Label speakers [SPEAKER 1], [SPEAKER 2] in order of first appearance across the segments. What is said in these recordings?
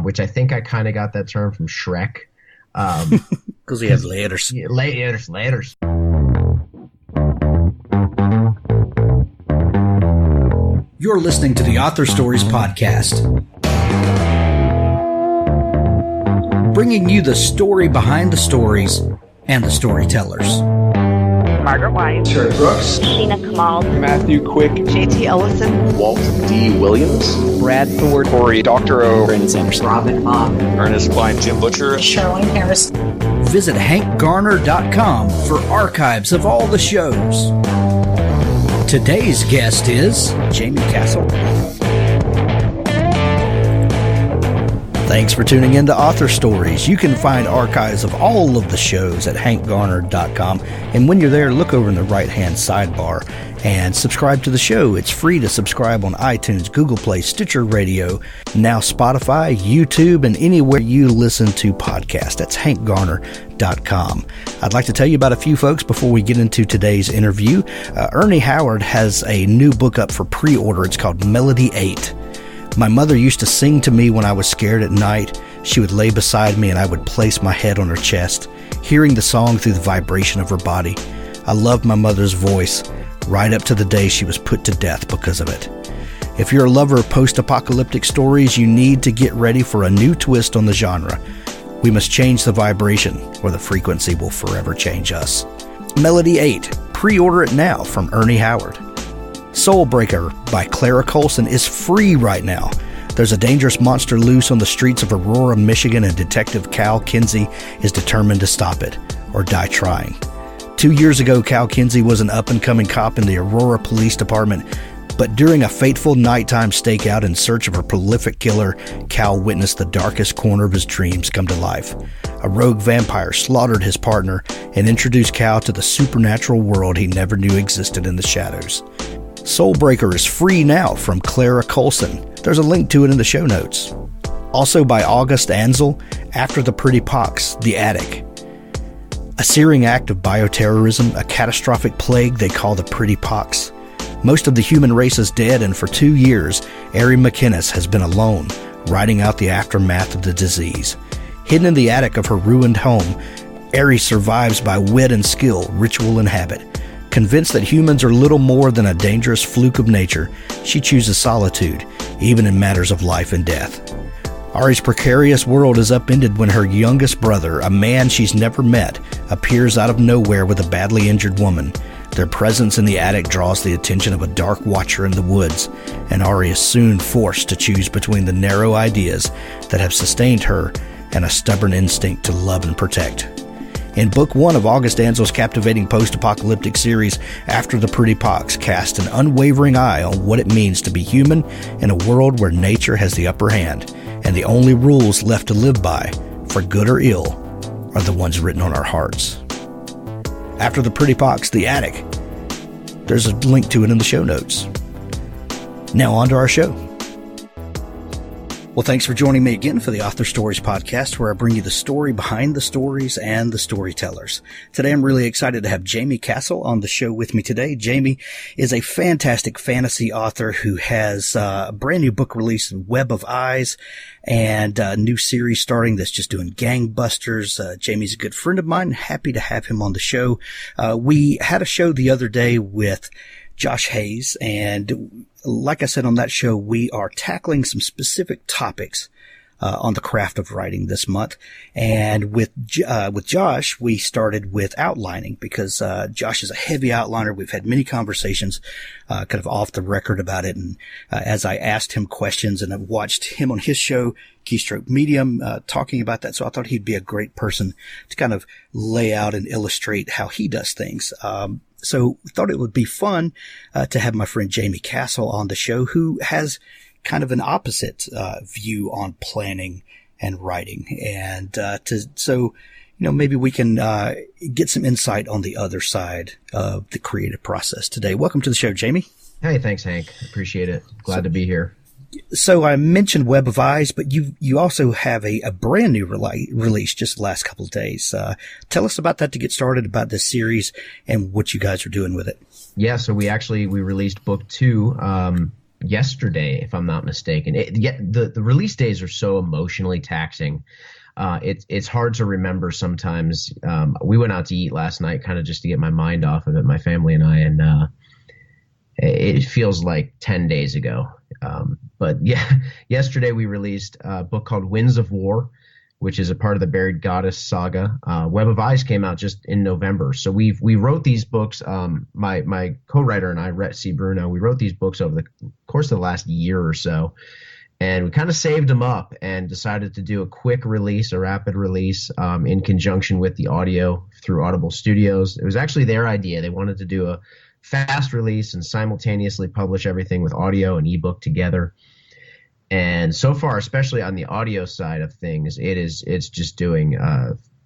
[SPEAKER 1] which I think I kind of got that term from Shrek.
[SPEAKER 2] Because he has letters.
[SPEAKER 1] Yeah, letters.
[SPEAKER 2] You're listening to the Author Stories Podcast, bringing you the story behind the stories and the storytellers.
[SPEAKER 3] Margaret White,
[SPEAKER 4] Terry Brooks,
[SPEAKER 3] Sheena Kamal,
[SPEAKER 4] Matthew Quick,
[SPEAKER 3] JT Ellison,
[SPEAKER 4] Walt D. Williams,
[SPEAKER 5] Brad Ford,
[SPEAKER 4] Corey Dr. O,
[SPEAKER 5] Brandon Sanderson,
[SPEAKER 3] Robin Mom,
[SPEAKER 4] Ernest Klein, Jim Butcher,
[SPEAKER 3] Sherwin Harris.
[SPEAKER 2] Visit hankgarner.com for archives of all the shows. Today's guest is Jaime Castle. Thanks for tuning in to Author Stories. You can find archives of all of the shows at hankgarner.com. And when you're there, look over in the right-hand sidebar and subscribe to the show. It's free to subscribe on iTunes, Google Play, Stitcher Radio, now Spotify, YouTube, and anywhere you listen to podcasts. That's hankgarner.com. I'd like to tell you about a few folks before we get into today's interview. Ernie Howard has a new book up for pre-order. It's called Melody 8. My mother used to sing to me when I was scared at night. She would lay beside me and I would place my head on her chest, hearing the song through the vibration of her body. I loved my mother's voice right up to the day she was put to death because of it. If you're a lover of post-apocalyptic stories, you need to get ready for a new twist on the genre. We must change the vibration or the frequency will forever change us. Melody 8. Pre-order it now from Ernie Howard. Soulbreaker by Clara Coulson is free right now. There's a dangerous monster loose on the streets of Aurora, Michigan, and Detective Cal Kinsey is determined to stop it, or die trying. 2 years ago, Cal Kinsey was an up-and-coming cop in the Aurora Police Department, but during a fateful nighttime stakeout in search of a prolific killer, Cal witnessed the darkest corner of his dreams come to life. A rogue vampire slaughtered his partner and introduced Cal to the supernatural world he never knew existed in the shadows. Soulbreaker is free now from Clara Coulson. There's a link to it in the show notes. Also by August Ansel, After the Pretty Pox, The Attic. A searing act of bioterrorism, a catastrophic plague they call the Pretty Pox. Most of the human race is dead, and for 2 years, Ari McInnes has been alone, riding out the aftermath of the disease. Hidden in the attic of her ruined home, Ari survives by wit and skill, ritual and habit. Convinced that humans are little more than a dangerous fluke of nature, she chooses solitude, even in matters of life and death. Ari's precarious world is upended when her youngest brother, a man she's never met, appears out of nowhere with a badly injured woman. Their presence in the attic draws the attention of a dark watcher in the woods, and Ari is soon forced to choose between the narrow ideas that have sustained her and a stubborn instinct to love and protect. In Book 1 of August Ansel's captivating post-apocalyptic series, After the Pretty Pox casts an unwavering eye on what it means to be human in a world where nature has the upper hand, and the only rules left to live by, for good or ill, are the ones written on our hearts. After the Pretty Pox, The Attic. There's a link to it in the show notes. Now on to our show. Well, thanks for joining me again for the Author Stories Podcast, where I bring you the story behind the stories and the storytellers. Today, I'm really excited to have Jaime Castle on the show with me today. Jaime is a fantastic fantasy author who has a brand new book released, Web of Eyes, and a new series starting that's just doing gangbusters. Jaime's a good friend of mine. Happy to have him on the show. We had a show the other day with Josh Hayes, and like I said on that show, we are tackling some specific topics on the craft of writing this month. And with Josh, we started with outlining because Josh is a heavy outliner. We've had many conversations kind of off the record about it. And as I asked him questions, and I've watched him on his show, Keystroke Medium, talking about that. So I thought he'd be a great person to kind of lay out and illustrate how he does things. So thought it would be fun to have my friend Jaime Castle on the show, who has kind of an opposite view on planning and writing, and so maybe we can get some insight on the other side of the creative process today. Welcome to the show, Jaime.
[SPEAKER 1] Hey, thanks, Hank. Appreciate it. Glad to be here.
[SPEAKER 2] So I mentioned Web of Eyes, but you also have a brand new release just the last couple of days. Tell us about that to get started, about this series and what you guys are doing with it.
[SPEAKER 1] Yeah, so we released book 2 yesterday, if I'm not mistaken. The release days are so emotionally taxing. It's hard to remember sometimes. We went out to eat last night, kind of just to get my mind off of it, my family and I, and it feels like 10 days ago. But yeah, yesterday we released a book called Winds of War, which is a part of the Buried Goddess saga. Web of Eyes came out just in November. So we wrote these books. My co-writer and I, Rhett C. Bruno, we wrote these books over the course of the last year or so. And we kind of saved them up and decided to do a quick release, a rapid release, in conjunction with the audio through Audible Studios. It was actually their idea. They wanted to do a fast release and simultaneously publish everything with audio and ebook together. And so far, especially on the audio side of things, it's just doing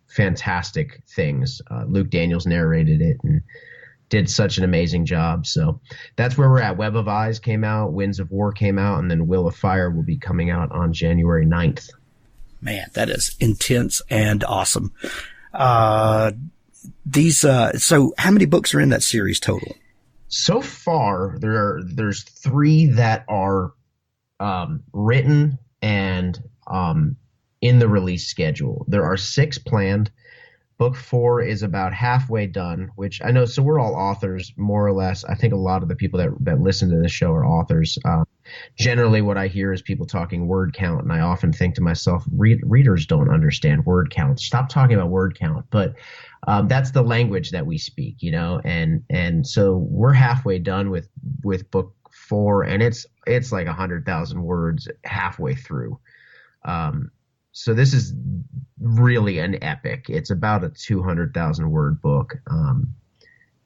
[SPEAKER 1] fantastic things. Luke Daniels narrated it and did such an amazing job. So that's where we're at. Web of Eyes came out, Winds of War came out, and then Will of Fire will be coming out on January 9th.
[SPEAKER 2] Man, that is intense and awesome. So how many books are in that series total?
[SPEAKER 1] So far, there's 3 that are written and in the release schedule. There are 6 planned. Book 4 is about halfway done, which I know. So we're all authors, more or less. I think a lot of the people that listen to this show are authors. Generally, what I hear is people talking word count, and I often think to myself, readers don't understand word count. Stop talking about word count. But that's the language that we speak, and so we're halfway done with book 4, and it's like 100,000 words halfway through. So this is really an epic. It's about a 200,000 word book.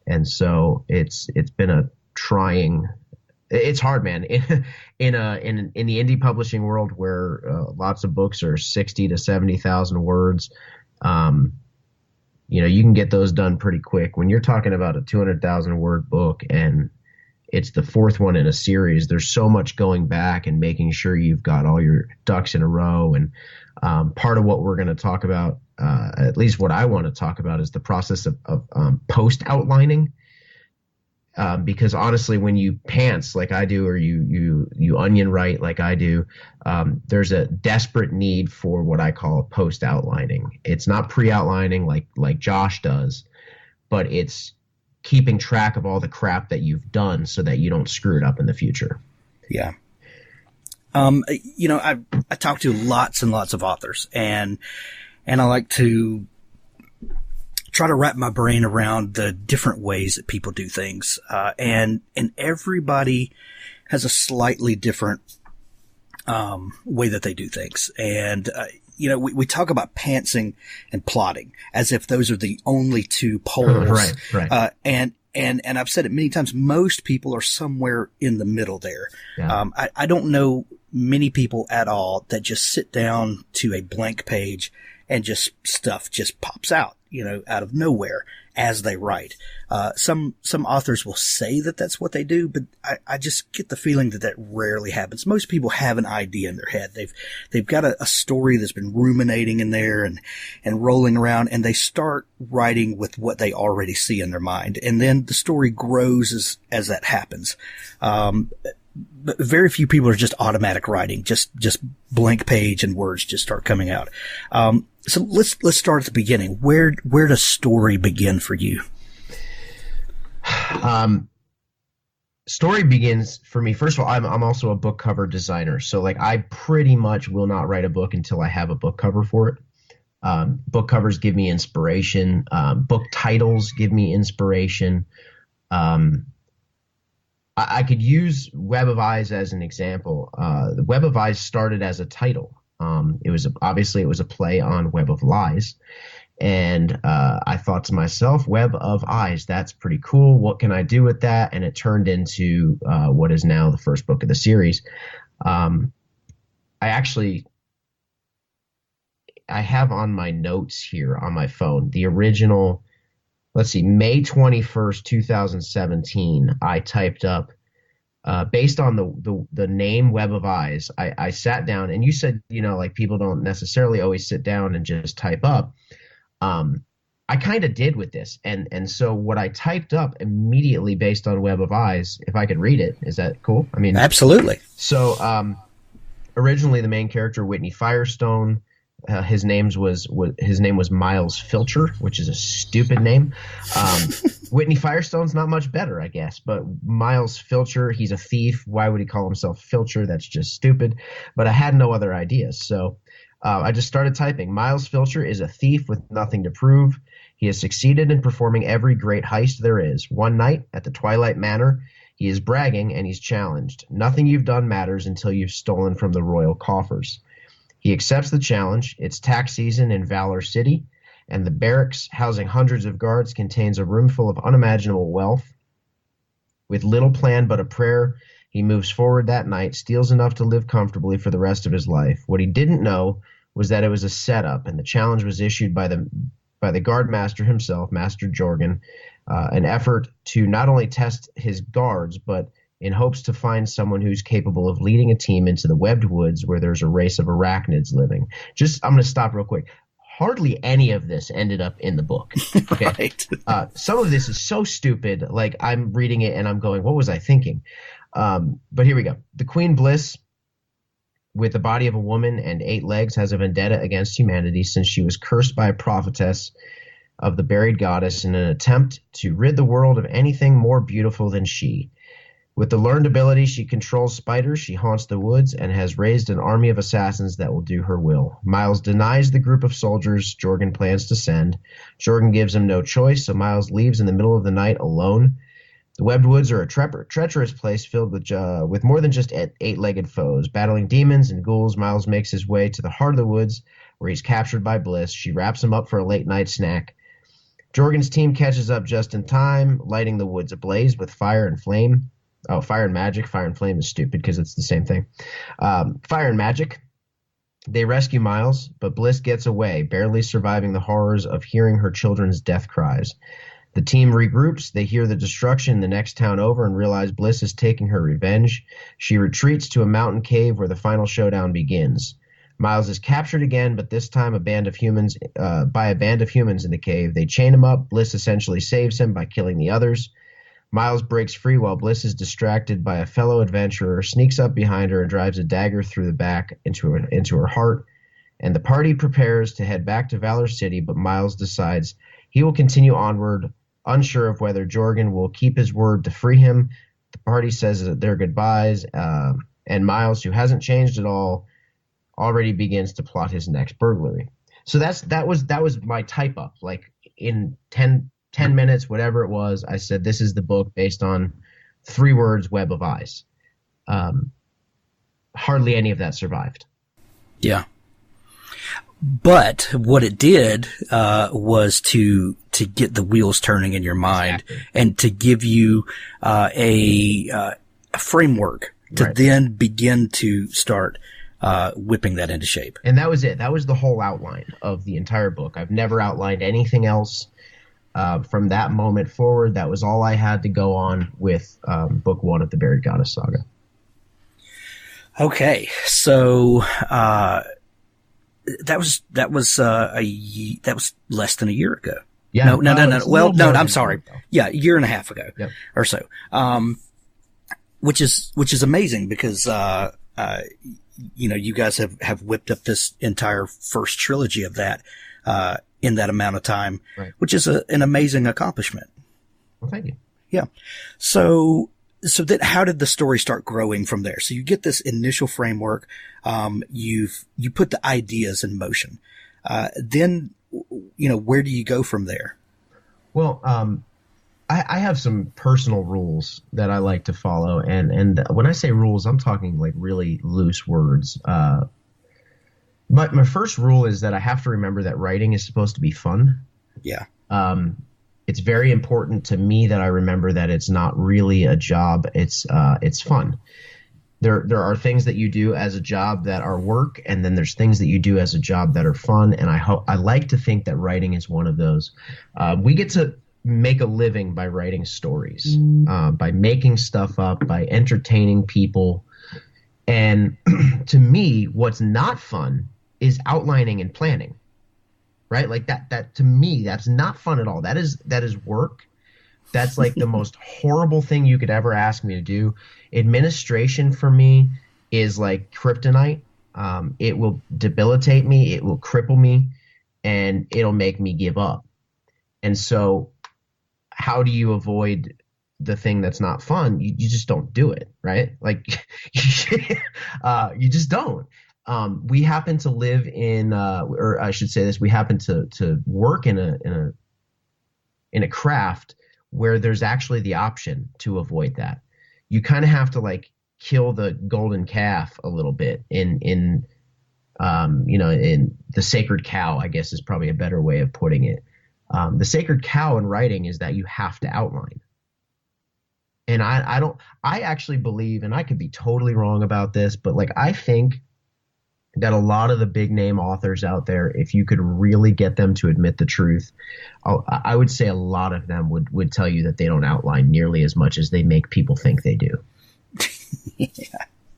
[SPEAKER 1] And so it's been a trying, it's hard, man. In the indie publishing world where lots of books are 60 to 70,000 words, you can get those done pretty quick. When you're talking about a 200,000 word book and it's the 4th one in a series, there's so much going back and making sure you've got all your ducks in a row. And part of what we're going to talk about, at least what I want to talk about, is the process of post outlining. Because honestly, when you pants like I do, or you onion write like I do, there's a desperate need for what I call post outlining. It's not pre outlining like Josh does, but it's keeping track of all the crap that you've done so that you don't screw it up in the future.
[SPEAKER 2] Yeah. I talk to lots and lots of authors, and I like to try to wrap my brain around the different ways that people do things. And everybody has a slightly different, way that they do things. And, we talk about pantsing and plotting as if those are the only 2 poles.
[SPEAKER 1] Right.
[SPEAKER 2] And I've said it many times, most people are somewhere in the middle there.
[SPEAKER 1] Yeah.
[SPEAKER 2] I don't know many people at all that just sit down to a blank page and stuff just pops out, out of nowhere as they write. Some authors will say that that's what they do, but I just get the feeling that rarely happens. Most people have an idea in their head. They've got a story that's been ruminating in there and rolling around, and they start writing with what they already see in their mind. And then the story grows as that happens. But very few people are just automatic writing, just blank page and words just start coming out. So let's start at the beginning. Where does story begin for you?
[SPEAKER 1] Story begins for me. First of all, I'm also a book cover designer. So I pretty much will not write a book until I have a book cover for it. Book covers give me inspiration. Book titles give me inspiration. I could use Web of Eyes as an example. The Web of Eyes started as a title. It was a play on Web of Lies. And I thought to myself, Web of Eyes, that's pretty cool. What can I do with that? And it turned into what is now the first book of the series. I have on my notes here on my phone the original. Let's see, May 21st, 2017, I typed up, based on the name Web of Eyes, I sat down, and you said, people don't necessarily always sit down and just type up. I kind of did with this, and so what I typed up immediately based on Web of Eyes, if I could read it, is that cool? I mean,
[SPEAKER 2] Absolutely.
[SPEAKER 1] so originally the main character Whitney Firestone, his name was Miles Filcher, which is a stupid name. Whitney Firestone's not much better, I guess, but Miles Filcher, he's a thief. Why would he call himself Filcher? That's just stupid. But I had no other ideas, so I just started typing. Miles Filcher is a thief with nothing to prove. He has succeeded in performing every great heist there is. One night at the Twilight Manor, he is bragging and he's challenged. Nothing you've done matters until you've stolen from the royal coffers. He accepts the challenge. It's tax season in Valor City, and the barracks housing hundreds of guards contains a room full of unimaginable wealth. With little plan but a prayer, he moves forward that night, steals enough to live comfortably for the rest of his life. What he didn't know was that it was a setup, and the challenge was issued by the guard master himself, Master Jorgen, an effort to not only test his guards, but in hopes to find someone who's capable of leading a team into the webbed woods where there's a race of arachnids living. I'm going to stop real quick. Hardly any of this ended up in the book. Okay?
[SPEAKER 2] Right.
[SPEAKER 1] Some of this is so stupid. Like, I'm reading it and I'm going, what was I thinking? But here we go. The Queen Bliss, with the body of a woman and 8 legs, has a vendetta against humanity since she was cursed by a prophetess of the buried goddess in an attempt to rid the world of anything more beautiful than she. With the learned ability, she controls spiders, she haunts the woods, and has raised an army of assassins that will do her will. Miles denies the group of soldiers Jorgen plans to send. Jorgen gives him no choice, so Miles leaves in the middle of the night alone. The webbed woods are a treacherous place filled with more than just 8-legged foes. Battling demons and ghouls, Miles makes his way to the heart of the woods, where he's captured by Bliss. She wraps him up for a late-night snack. Jorgen's team catches up just in time, lighting the woods ablaze with fire and flame. Oh, fire and magic. Fire and flame is stupid because it's the same thing. Fire and magic. They rescue Miles, but Bliss gets away, barely surviving the horrors of hearing her children's death cries. The team regroups. They hear the destruction in the next town over and realize Bliss is taking her revenge. She retreats to a mountain cave where the final showdown begins. Miles is captured again, but this time by a band of humans in the cave. They chain him up. Bliss essentially saves him by killing the others. Miles breaks free while Bliss is distracted by a fellow adventurer, sneaks up behind her and drives a dagger through the back into her heart. And the party prepares to head back to Valor City, but Miles decides he will continue onward, unsure of whether Jorgen will keep his word to free him. The party says their goodbyes, and Miles, who hasn't changed at all, already begins to plot his next burglary. So that was my type up. Like in 10 minutes, whatever it was, I said, this is the book based on 3 words, Web of Eyes. Hardly any of that survived.
[SPEAKER 2] Yeah. But what it did was to get the wheels turning in your mind, exactly, and to give you a framework to then begin to start whipping that into shape.
[SPEAKER 1] And that was it. That was the whole outline of the entire book. I've never outlined anything else. From that moment forward, that was all I had to go on with book 1 of the Buried Goddess Saga.
[SPEAKER 2] Okay, so that was less than a year ago.
[SPEAKER 1] Yeah.
[SPEAKER 2] No. Well, no, I'm sorry. Yeah, a year and a half ago, yep, or so. Which is amazing because you guys have whipped up this entire first trilogy of that in that amount of time, right, which is an amazing accomplishment.
[SPEAKER 1] Well, thank you.
[SPEAKER 2] Yeah. So then how did the story start growing from there? So you get this initial framework. You put the ideas in motion. Then, where do you go from there?
[SPEAKER 1] Well, I have some personal rules that I like to follow. And when I say rules, I'm talking like really loose words. But my first rule is that I have to remember that writing is supposed to be fun.
[SPEAKER 2] Yeah.
[SPEAKER 1] It's very important to me that I remember that it's not really a job. It's fun. There are things that you do as a job that are work, and then there's things that you do as a job that are fun. And I like to think that writing is one of those. We get to make a living by writing stories, by making stuff up, by entertaining people. And to me, what's not fun is outlining and planning, right? Like that to me, that's not fun at all. That is work. That's like the most horrible thing you could ever ask me to do. Administration for me is like kryptonite. It will debilitate me, it will cripple me, and it'll make me give up. And so how do you avoid the thing that's not fun? You just don't do it, right? Like you just don't. We happen to live in, or I should say this, we happen to work in a craft where there's actually the option to avoid that. You kind of have to like kill the golden calf a little bit in the sacred cow, I guess is probably a better way of putting it. The sacred cow in writing is that you have to outline. And I actually believe, and I could be totally wrong about this, but like, I think that a lot of the big name authors out there, if you could really get them to admit the truth, I would say a lot of them would tell you that they don't outline nearly as much as they make people think they do.
[SPEAKER 2] Yeah.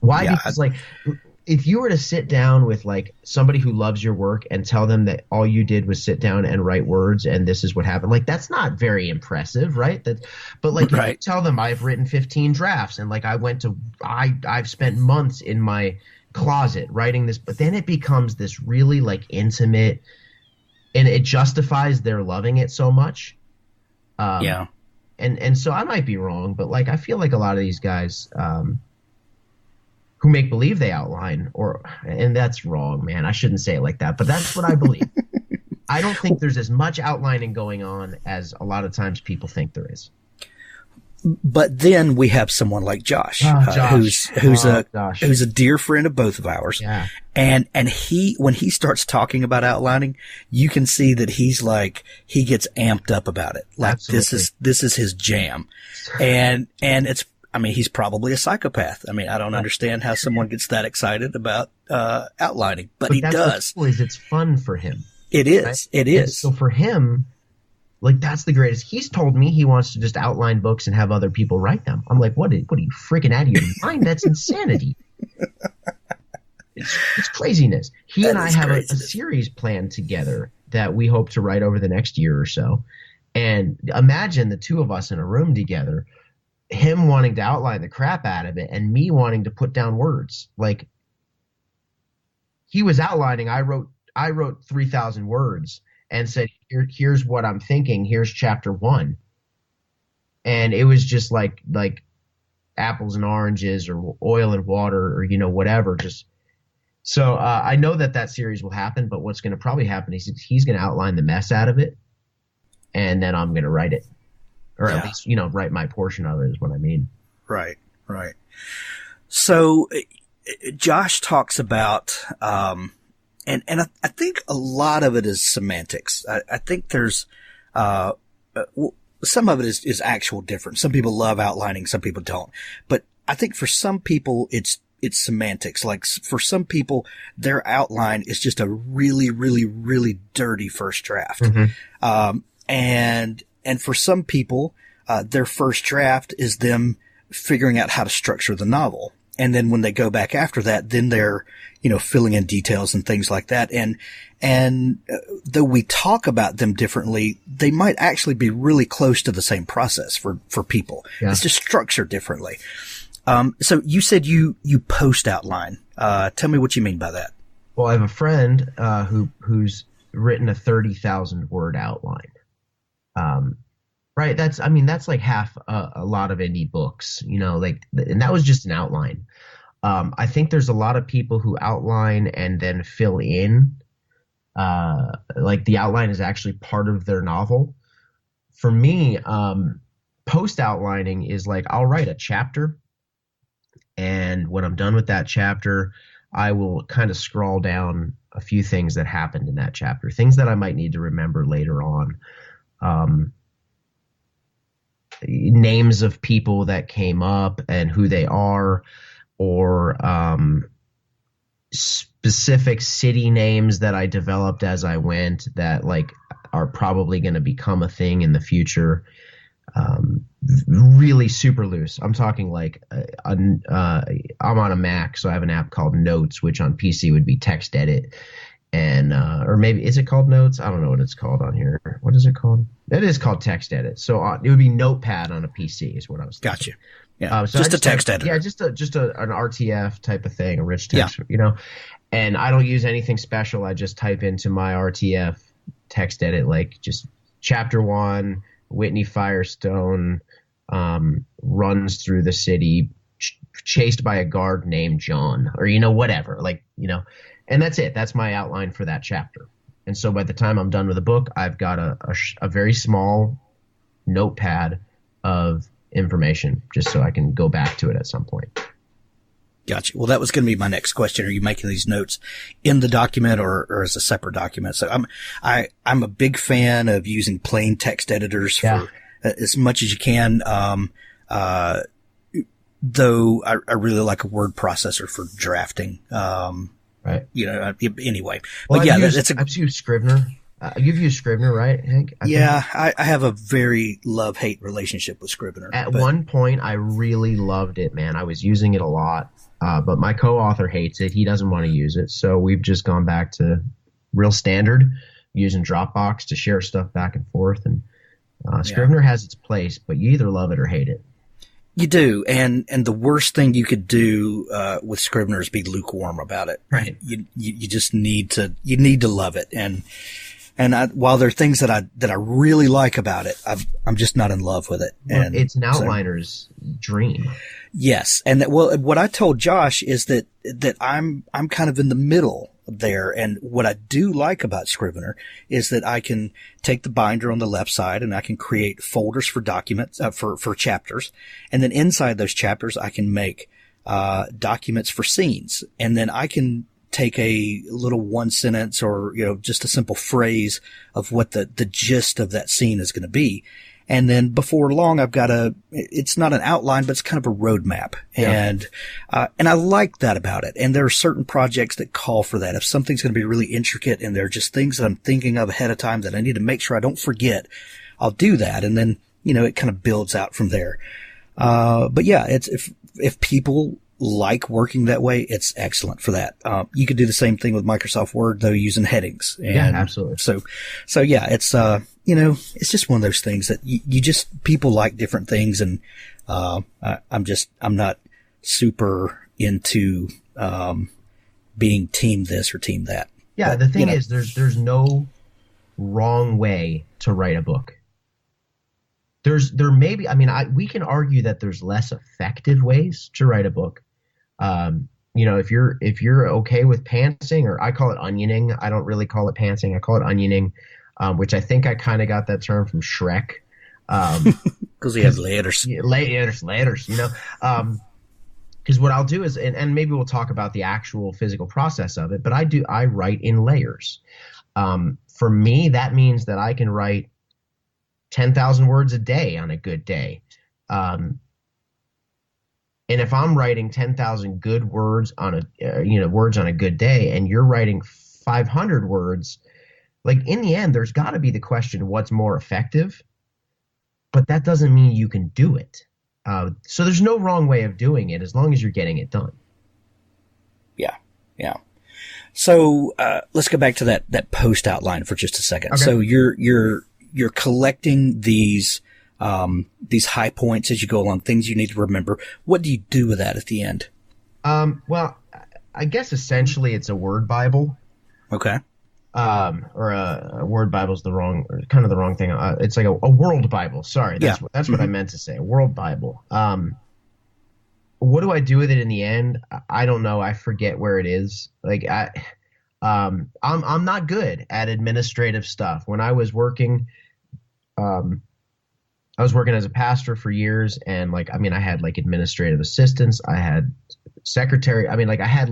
[SPEAKER 1] Why?
[SPEAKER 2] Yeah.
[SPEAKER 1] Because like, if you were to sit down with like somebody who loves your work and tell them that all you did was sit down and write words and this is what happened, like that's not very impressive, right? But like if you tell them I've written 15 drafts and like I've spent months in my closet writing this, but then it becomes this really like intimate, and it justifies their loving it so much. Yeah. And so I might be wrong, but like I feel like a lot of these guys who make believe they outline, and that's wrong, man. I shouldn't say it like that, but that's what I believe. I don't think there's as much outlining going on as a lot of times people think there is.
[SPEAKER 2] But then we have someone like Josh, who's a dear friend of both of ours.
[SPEAKER 1] Yeah.
[SPEAKER 2] And when he starts talking about outlining, you can see that he gets amped up about it. Like Absolutely. This is his jam. And he's probably a psychopath. I mean, I don't understand how someone gets that excited about, outlining, but he does.
[SPEAKER 1] It's fun for him.
[SPEAKER 2] It is.
[SPEAKER 1] Right?
[SPEAKER 2] It is.
[SPEAKER 1] So for him, like, that's the greatest. He's told me he wants to just outline books and have other people write them. I'm like, what are you freaking out of your mind? That's insanity. It's craziness. He and I have a series planned together that we hope to write over the next year or so. And imagine the two of us in a room together, him wanting to outline the crap out of it and me wanting to put down words. Like, he was outlining, I wrote 3,000 words and said, here's what I'm thinking. Here's chapter 1. And it was just like apples and oranges or oil and water or, whatever. So I know that series will happen, but what's going to probably happen is he's going to outline the mess out of it. And then I'm going to write it, or at least, write my portion of it is what I mean.
[SPEAKER 2] Right. Right. So Josh talks about, and I think a lot of it is semantics. I think there's, some of it is actual difference. Some people love outlining, some people don't. But I think for some people, it's semantics. Like for some people, their outline is just a really, really, really dirty first draft. Mm-hmm. And for some people, their first draft is them figuring out how to structure the novel. And then when they go back after that, then they're, filling in details and things like that. And though we talk about them differently, they might actually be really close to the same process for people. Yeah. It's just structured differently. So you said you post outline. Tell me what you mean by that.
[SPEAKER 1] Well, I have a friend, who's written a 30,000 word outline. Right. That's like half a lot of indie books, and that was just an outline. I think there's a lot of people who outline and then fill in, like the outline is actually part of their novel. For me, post outlining is like, I'll write a chapter, and when I'm done with that chapter, I will kind of scroll down a few things that happened in that chapter, things that I might need to remember later on. Names of people that came up and who they are, or specific city names that I developed as I went that like are probably going to become a thing in the future. Really super loose. I'm talking like I'm on a Mac, so I have an app called Notes, which on PC would be Text Edit. and or maybe is it called notes? I don't know what it's called on here. What is it called? It is called text edit. So it would be Notepad on a PC is what I was thinking.
[SPEAKER 2] Gotcha. Yeah,
[SPEAKER 1] So
[SPEAKER 2] just a text editor.
[SPEAKER 1] Yeah, just an RTF type of thing, a rich text, And I don't use anything special. I just type into my RTF text edit, like just chapter 1, Whitney Firestone runs through the city chased by a guard named John, or whatever, and that's it. That's my outline for that chapter. And so by the time I'm done with the book, I've got a very small notepad of information just so I can go back to it at some point.
[SPEAKER 2] Gotcha. Well, that was going to be my next question. Are you making these notes in the document or as a separate document? So I'm a big fan of using plain text editors for as much as you can. Though I really like a word processor for drafting.
[SPEAKER 1] Right.
[SPEAKER 2] Anyway.
[SPEAKER 1] Well,
[SPEAKER 2] but
[SPEAKER 1] I've used Scrivener. You've used Scrivener, right, Hank?
[SPEAKER 2] I have a very love-hate relationship with Scrivener.
[SPEAKER 1] At one point, I really loved it, man. I was using it a lot, but my co-author hates it. He doesn't want to use it, so we've just gone back to real standard, using Dropbox to share stuff back and forth. And Scrivener has its place, but you either love it or hate it.
[SPEAKER 2] You do, and the worst thing you could do with Scrivener is be lukewarm about it.
[SPEAKER 1] Right.
[SPEAKER 2] You just need to love it, and while there are things that I really like about it, I'm just not in love with it.
[SPEAKER 1] Well,
[SPEAKER 2] and
[SPEAKER 1] it's an outliner's dream.
[SPEAKER 2] Yes, and what I told Josh is that I'm kind of in the middle there, and what I do like about Scrivener is that I can take the binder on the left side and I can create folders for documents for chapters, and then inside those chapters I can make documents for scenes, and then I can take a little one sentence or just a simple phrase of what the gist of that scene is going to be. And then before long, I've got it's not an outline, but it's kind of a roadmap. Yeah. And I like that about it. And there are certain projects that call for that. If something's going to be really intricate and there are just things that I'm thinking of ahead of time that I need to make sure I don't forget, I'll do that. And then, it kind of builds out from there. But yeah, if people like working that way, it's excellent for that. You could do the same thing with Microsoft Word, though, using headings. And
[SPEAKER 1] yeah, absolutely.
[SPEAKER 2] So yeah, it's, it's just one of those things that people like different things. And, I'm not super into, being team this or team that.
[SPEAKER 1] Yeah. But, the thing is, there's no wrong way to write a book. There may be, we can argue that there's less effective ways to write a book. If you're okay with pantsing, or I call it onioning. I don't really call it pantsing. I call it onioning, which I think I kind of got that term from Shrek.
[SPEAKER 2] Because he has layers.
[SPEAKER 1] Layers, because what I'll do is, and maybe we'll talk about the actual physical process of it, but I write in layers. For me, that means that I can write 10,000 words a day on a good day. And if I'm writing 10,000 good words on a good day, and you're writing 500 words, like in the end, there's got to be the question, what's more effective? But that doesn't mean you can do it. So there's no wrong way of doing it as long as you're getting it done.
[SPEAKER 2] Yeah. So, let's go back to that post outline for just a second. Okay. So you're collecting these high points as you go along, things you need to remember. What do you do with that at the end?
[SPEAKER 1] Well, I guess essentially it's a word Bible.
[SPEAKER 2] Okay.
[SPEAKER 1] Or a word Bible is the wrong thing. It's like a world Bible. Sorry. That's what I meant to say. A world Bible. What do I do with it in the end? I don't know. I forget where it is. Like I'm not good at administrative stuff. When I was working, as a pastor for years, and I had administrative assistants, I had secretary. I had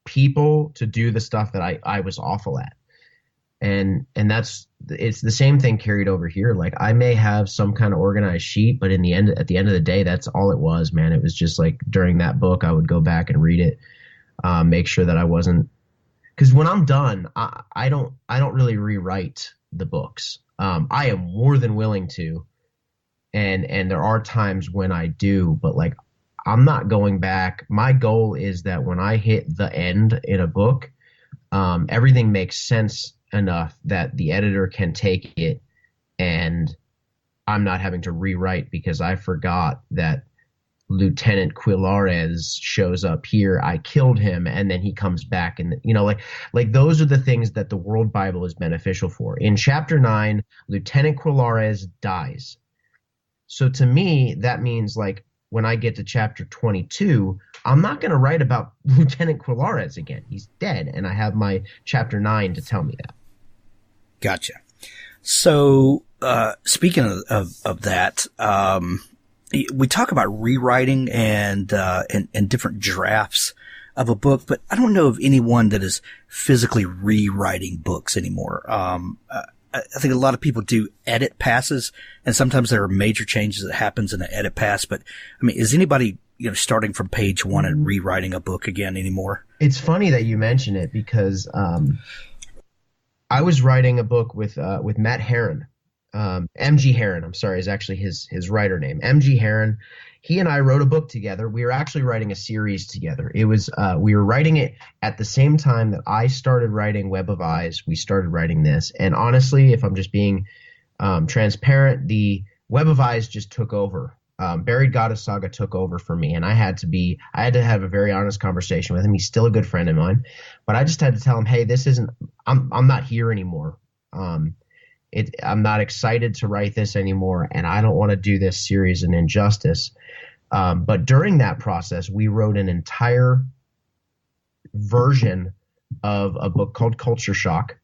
[SPEAKER 1] people to do the stuff that I was awful at. And it's the same thing carried over here. I may have some kind of organized sheet, but at the end of the day, that's all it was, man. It was just during that book, I would go back and read it, make sure that I wasn't, because when I'm done, I don't really rewrite the books. I am more than willing to, and there are times when I do, but I'm not going back. My goal is that when I hit the end in a book, everything makes sense enough that the editor can take it and I'm not having to rewrite because I forgot that Lieutenant Quilares shows up here. I killed him, and then he comes back, and like those are the things that the World Bible is beneficial for. In chapter 9, Lieutenant Quilares dies. So to me, that means like when I get to chapter 22, I'm not going to write about Lieutenant Quilares again. He's dead, and I have my chapter 9 to tell me that.
[SPEAKER 2] Gotcha. So, speaking of that, we talk about rewriting and different drafts of a book, but I don't know of anyone that is physically rewriting books anymore. I think a lot of people do edit passes, and sometimes there are major changes that happens in the edit pass. But I mean, is anybody starting from page one and rewriting a book again anymore?
[SPEAKER 1] It's funny that you mention it because I was writing a book with Matt Herron. MG Herron, I'm sorry, is actually his writer name. MG Herron. He and I wrote a book together. We were actually writing a series together. It was we were writing it at the same time that I started writing Web of Eyes. We started writing this, and honestly, if I'm just being transparent, the Web of Eyes just took over. Buried Goddess Saga took over for me, and I had to have a very honest conversation with him. He's still a good friend of mine, but I just had to tell him, hey, this isn't. I'm not here anymore. I'm not excited to write this anymore, and I don't want to do this series an injustice. But during that process, we wrote an entire version of a book called Culture Shock,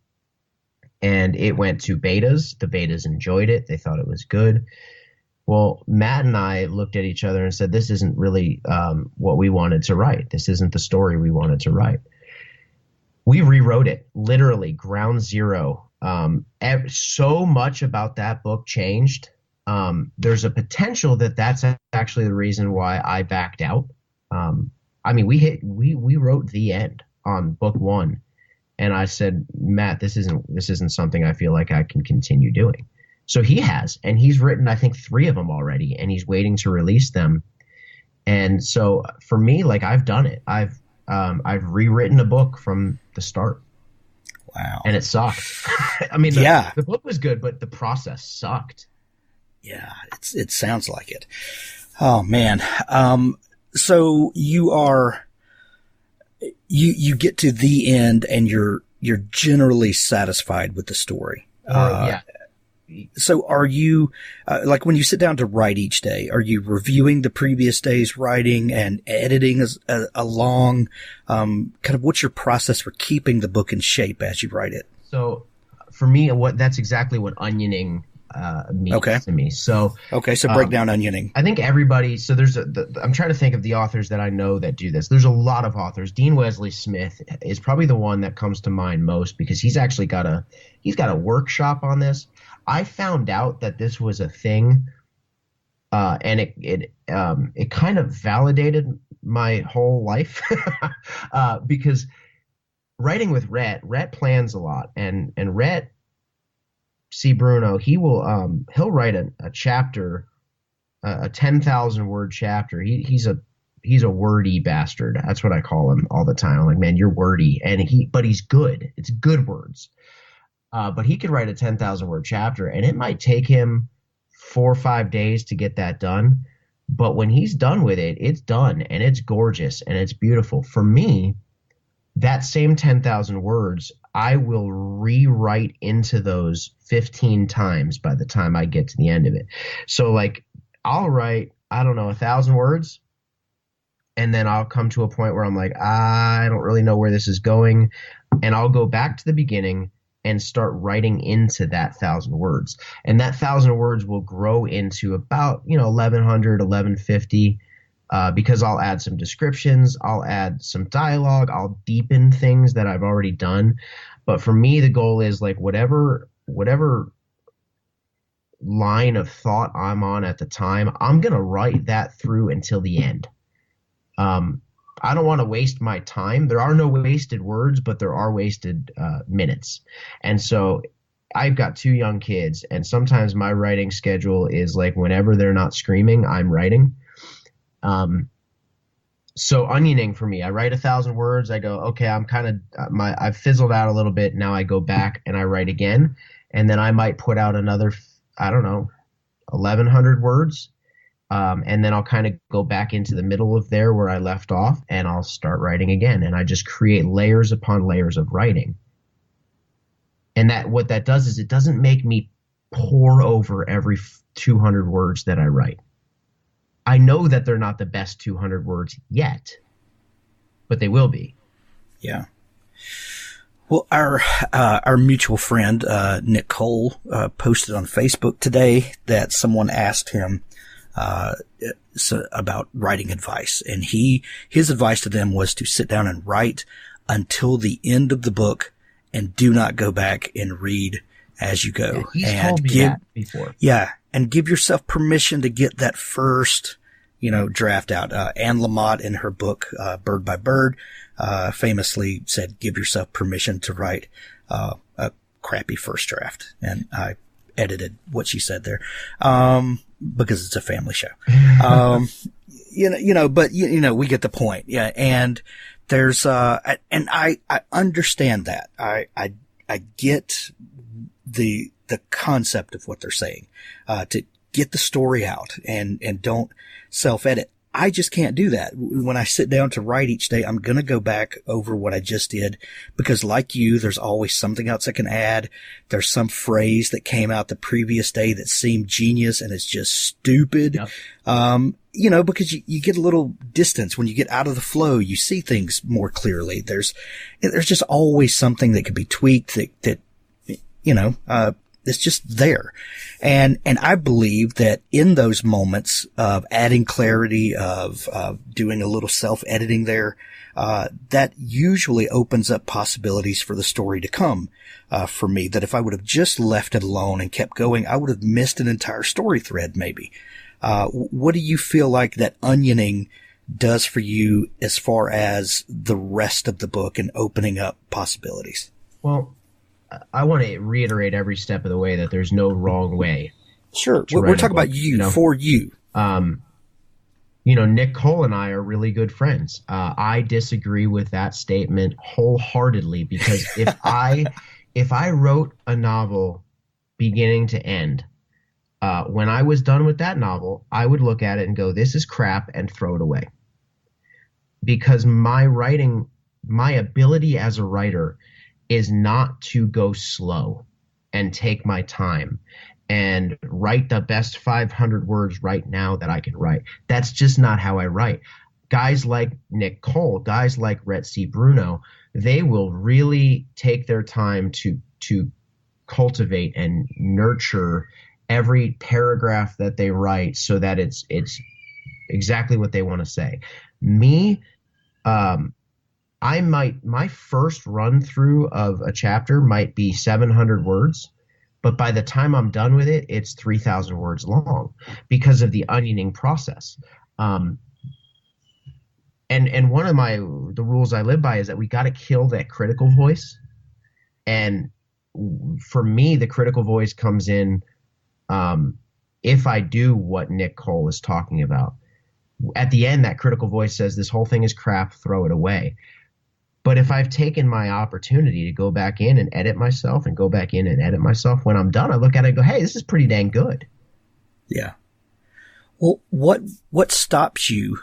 [SPEAKER 1] and it went to betas. The betas enjoyed it. They thought it was good. Well, Matt and I looked at each other and said, this isn't really what we wanted to write. This isn't the story we wanted to write. We rewrote it, literally, ground zero. So much about that book changed. There's a potential that that's actually the reason why I backed out. I mean, we wrote the end on book 1, and I said, Matt, this isn't something I feel like I can continue doing. So he has, and he's written, I think, 3 of them already, and he's waiting to release them. And so for me, like, I've done it. I've rewritten a book from the start.
[SPEAKER 2] Wow.
[SPEAKER 1] And it sucked. I mean, the book was good, but the process sucked.
[SPEAKER 2] Yeah, it sounds like it. Oh man. So you get to the end and you're generally satisfied with the story.
[SPEAKER 1] Yeah.
[SPEAKER 2] So are you, like when you sit down to write each day, are you reviewing the previous day's writing and editing along? Kind of what's your process for keeping the book in shape as you write it?
[SPEAKER 1] So for me, that's exactly what onioning means to me. So
[SPEAKER 2] break down onioning.
[SPEAKER 1] I think everybody. So I'm trying to think of the authors that I know that do this. There's a lot of authors. Dean Wesley Smith is probably the one that comes to mind most because he's actually got a workshop on this. I found out that this was a thing, and it kind of validated my whole life because writing with Rhett plans a lot, and Rhett C. Bruno, he'll write a chapter, a 10,000 word chapter. He's a wordy bastard. That's what I call him all the time. I'm like, man, you're wordy, but he's good. It's good words. But he could write a 10,000 word chapter, and it might take him 4 or 5 days to get that done. But when he's done with it, it's done, and it's gorgeous, and it's beautiful. For me, that same 10,000 words, I will rewrite into those 15 times by the time I get to the end of it. So, like, I'll write, I don't know, 1,000 words, and then I'll come to a point where I'm like, I don't really know where this is going, and I'll go back to the beginning and start writing into that 1,000 words. And that 1,000 words will grow into about, 1,100, 1,150, because I'll add some descriptions, I'll add some dialogue, I'll deepen things that I've already done. But for me, the goal is like whatever line of thought I'm on at the time, I'm going to write that through until the end. I don't want to waste my time. There are no wasted words, but there are wasted minutes. And so I've got 2 young kids, and sometimes my writing schedule is like whenever they're not screaming, I'm writing. So onioning for me, I write 1,000 words. I go, okay, I'm kind of I've fizzled out a little bit. Now I go back and I write again, and then I might put out another, I don't know, 1,100 words, and then I'll kind of go back into the middle of there where I left off, and I'll start writing again, and I just create layers upon layers of writing. And that what that does is it doesn't make me pour over every 200 words that I write. I know that they're not the best 200 words yet, but they will be.
[SPEAKER 2] Yeah. Well, our mutual friend, Nick Cole, posted on Facebook today that someone asked him, about writing advice. And his advice to them was to sit down and write until the end of the book and do not go back and read as you go.
[SPEAKER 1] Yeah, he's
[SPEAKER 2] and
[SPEAKER 1] told me that before.
[SPEAKER 2] Yeah. And give yourself permission to get that first, draft out. Anne Lamott in her book, Bird by Bird, famously said, give yourself permission to write, a crappy first draft. And I edited what she said there, because it's a family show. But we get the point. Yeah. And there's, and I understand that. I get the concept of what they're saying, to get the story out and don't self-edit. I just can't do that. When I sit down to write each day, I'm going to go back over what I just did because like you, there's always something else I can add. There's some phrase that came out the previous day that seemed genius and it's just stupid. Yep. Because you get a little distance when you get out of the flow, you see things more clearly. There's just always something that could be tweaked that it's just there. And I believe that in those moments of adding clarity, of doing a little self-editing there, that usually opens up possibilities for the story to come, for me, that if I would have just left it alone and kept going, I would have missed an entire story thread maybe. What do you feel like that onioning does for you as far as the rest of the book and opening up possibilities?
[SPEAKER 1] Well, I want to reiterate every step of the way that there's no wrong way.
[SPEAKER 2] Sure. We're talking about you, for you.
[SPEAKER 1] Nick Cole and I are really good friends. I disagree with that statement wholeheartedly because if I wrote a novel beginning to end, when I was done with that novel, I would look at it and go, this is crap, and throw it away. Because my writing, my ability as a writer is not to go slow and take my time and write the best 500 words right now that I can write. That's just not how I write. Guys like Nick Cole, guys like Rhett C. Bruno, they will really take their time to cultivate and nurture every paragraph that they write so that it's exactly what they want to say. Me, my first run through of a chapter might be 700 words, but by the time I'm done with it, it's 3,000 words long because of the onioning process. And one of the rules I live by is that we got to kill that critical voice. And for me, the critical voice comes in, if I do what Nick Cole is talking about. At the end, that critical voice says, this whole thing is crap, throw it away. But if I've taken my opportunity to go back in and edit myself and go back in and edit myself, when I'm done, I look at it and go, hey, this is pretty dang good.
[SPEAKER 2] Yeah. Well, what stops you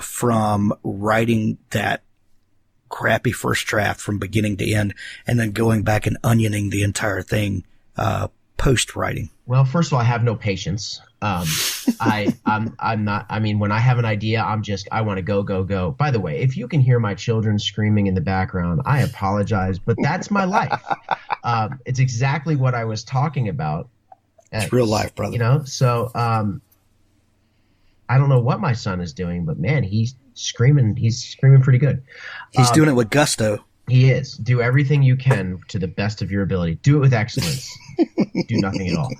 [SPEAKER 2] from writing that crappy first draft from beginning to end and then going back and onioning the entire thing post-writing?
[SPEAKER 1] Well, first of all, I have no patience. I'm not, when I have an idea, I want to go. By the way, if you can hear my children screaming in the background, I apologize, but that's my life. It's exactly what I was talking about.
[SPEAKER 2] It's real life, brother.
[SPEAKER 1] So, I don't know what my son is doing, but man, he's screaming pretty good.
[SPEAKER 2] He's doing it with gusto.
[SPEAKER 1] He is. Do everything you can to the best of your ability. Do it with excellence. Do nothing at all.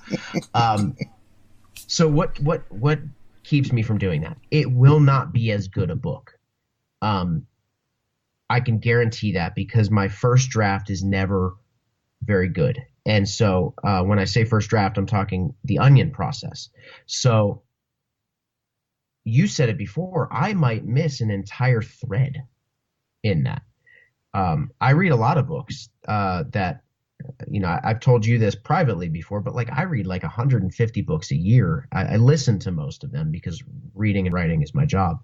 [SPEAKER 1] So what keeps me from doing that? It will not be as good a book. I can guarantee that because my first draft is never very good. And so when I say first draft, I'm talking the onion process. So you said it before, I might miss an entire thread in that. I read a lot of books that, I've told you this privately before, but like I read like 150 books a year. I listen to most of them because reading and writing is my job.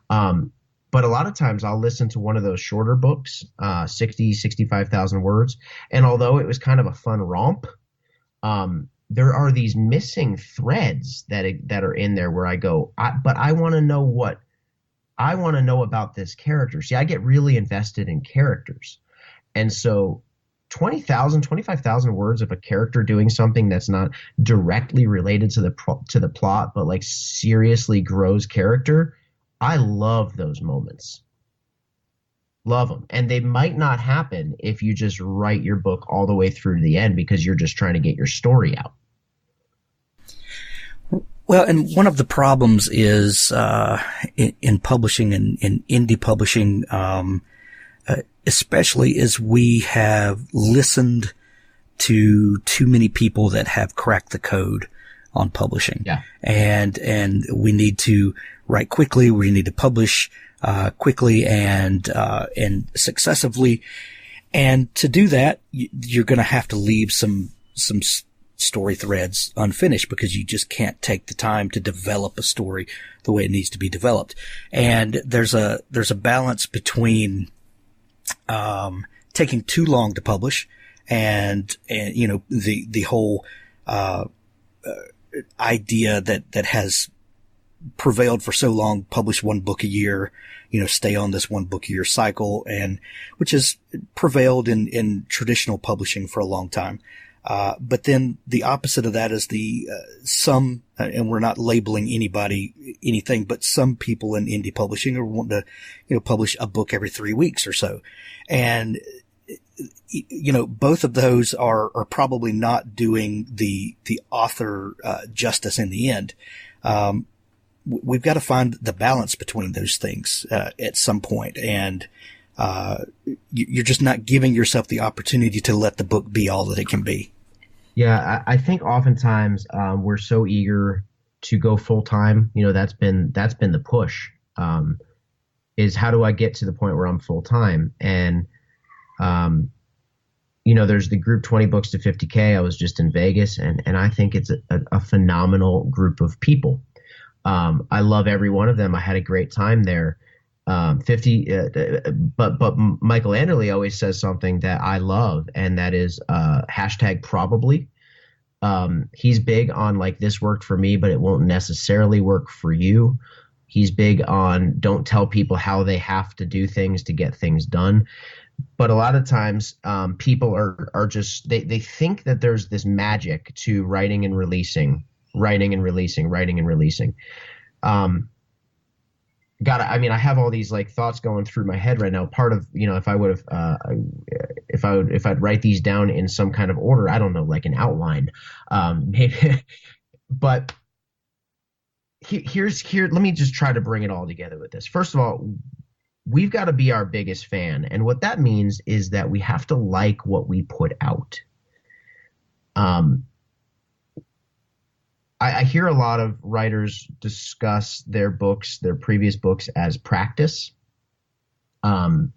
[SPEAKER 1] But a lot of times I'll listen to one of those shorter books, 65,000 words. And although it was kind of a fun romp, there are these missing threads that are in there where I go, but I want to know I want to know about this character. See, I get really invested in characters. And so 25,000 words of a character doing something that's not directly related to the plot, but like seriously grows character. I love those moments. Love them. And they might not happen if you just write your book all the way through to the end because you're just trying to get your story out.
[SPEAKER 2] Well, and one of the problems is in publishing and in indie publishing, especially as we have listened to too many people that have cracked the code on publishing.
[SPEAKER 1] Yeah.
[SPEAKER 2] And we need to write quickly. We need to publish quickly and successively. And to do that, you're going to have to leave some story threads unfinished because you just can't take the time to develop a story the way it needs to be developed. And there's a balance between taking too long to publish and the whole idea that has prevailed for so long, publish one book a year, stay on this one book a year cycle, and which has prevailed in traditional publishing for a long time. But then the opposite of that is some, and we're not labeling anything, but some people in indie publishing are wanting to, publish a book every 3 weeks or so. And, both of those are probably not doing the author, justice in the end. We've got to find the balance between those things, at some point. And, you're just not giving yourself the opportunity to let the book be all that it can be.
[SPEAKER 1] Yeah, I think oftentimes we're so eager to go full time. That's been the push. Is how do I get to the point where I'm full time? And there's the group 20 books to 50K. I was just in Vegas, and I think it's a phenomenal group of people. I love every one of them. I had a great time there. But Michael Anderle always says something that I love, and that is hashtag probably. He's big on like, this worked for me, but it won't necessarily work for you. He's big on don't tell people how they have to do things to get things done. But a lot of times people are just they think that there's this magic to writing and releasing. I have all these like thoughts going through my head right now. Part of, if I would have, if I'd write these down in some kind of order, I don't know, like an outline, maybe, but here, let me just try to bring it all together with this. First of all, we've got to be our biggest fan. And what that means is that we have to like what we put out. I hear a lot of writers discuss their previous books as practice. And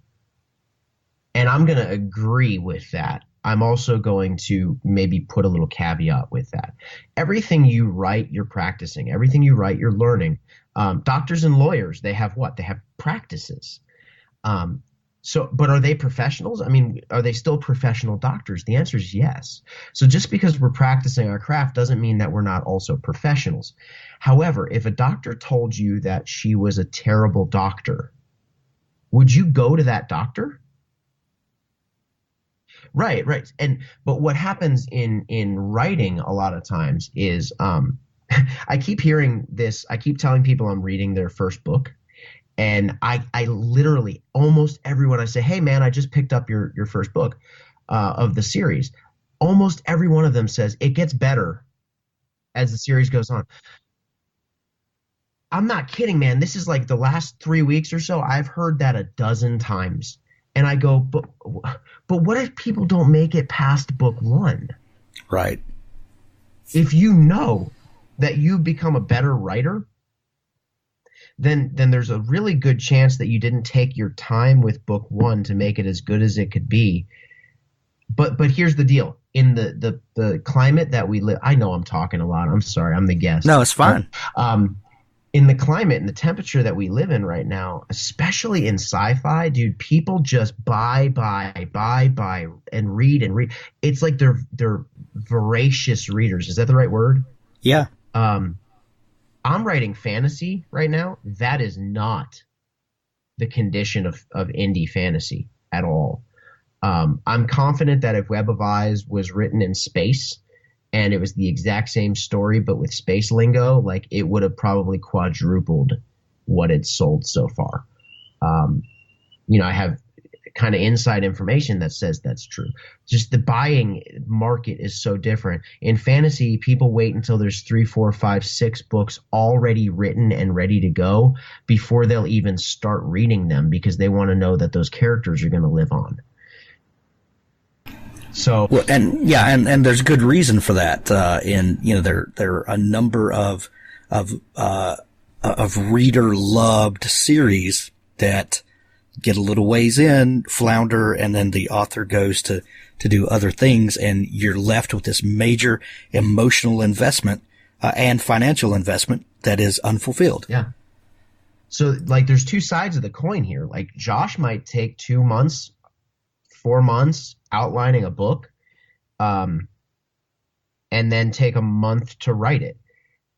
[SPEAKER 1] I'm going to agree with that. I'm also going to maybe put a little caveat with that. Everything you write, you're practicing. Everything you write, you're learning. Doctors and lawyers, they have what? They have practices. But are they professionals? I mean, are they still professional doctors? The answer is yes. So just because we're practicing our craft doesn't mean that we're not also professionals. However, if a doctor told you that she was a terrible doctor, would you go to that doctor? Right. But what happens in writing a lot of times is I keep hearing this. I keep telling people I'm reading their first book. And I literally, almost everyone I say, hey, man, I just picked up your first book of the series. Almost every one of them says it gets better as the series goes on. I'm not kidding, man. This is like the last 3 weeks or so. I've heard that a dozen times. And I go, but what if people don't make it past book one?
[SPEAKER 2] Right.
[SPEAKER 1] If you know that you become a better writer, then there's a really good chance that you didn't take your time with book one to make it as good as it could be. But here's the deal. In the climate that we live, I know I'm talking a lot. I'm sorry. I'm the guest.
[SPEAKER 2] No, it's fine.
[SPEAKER 1] In the climate and the temperature that we live in right now, especially in sci-fi, dude, people just buy, and read and read. It's like they're voracious readers. Is that the right word?
[SPEAKER 2] Yeah.
[SPEAKER 1] I'm writing fantasy right now. That is not the condition of indie fantasy at all. I'm confident that if Web of Eyes was written in space and it was the exact same story but with space lingo, like it would have probably quadrupled what it's sold so far. I have kind of inside information that says that's true. Just the buying market is so different. In fantasy, people wait until there's 3, 4, 5, 6 books already written and ready to go before they'll even start reading them because they want to know that those characters are going to live on. So
[SPEAKER 2] well, and there's good reason for that. There are a number of reader loved series that get a little ways in, flounder, and then the author goes to do other things, and you're left with this major emotional investment and financial investment that is unfulfilled.
[SPEAKER 1] Yeah. So like there's two sides of the coin here. Like Josh might take 2 months, 4 months outlining a book, and then take a month to write it.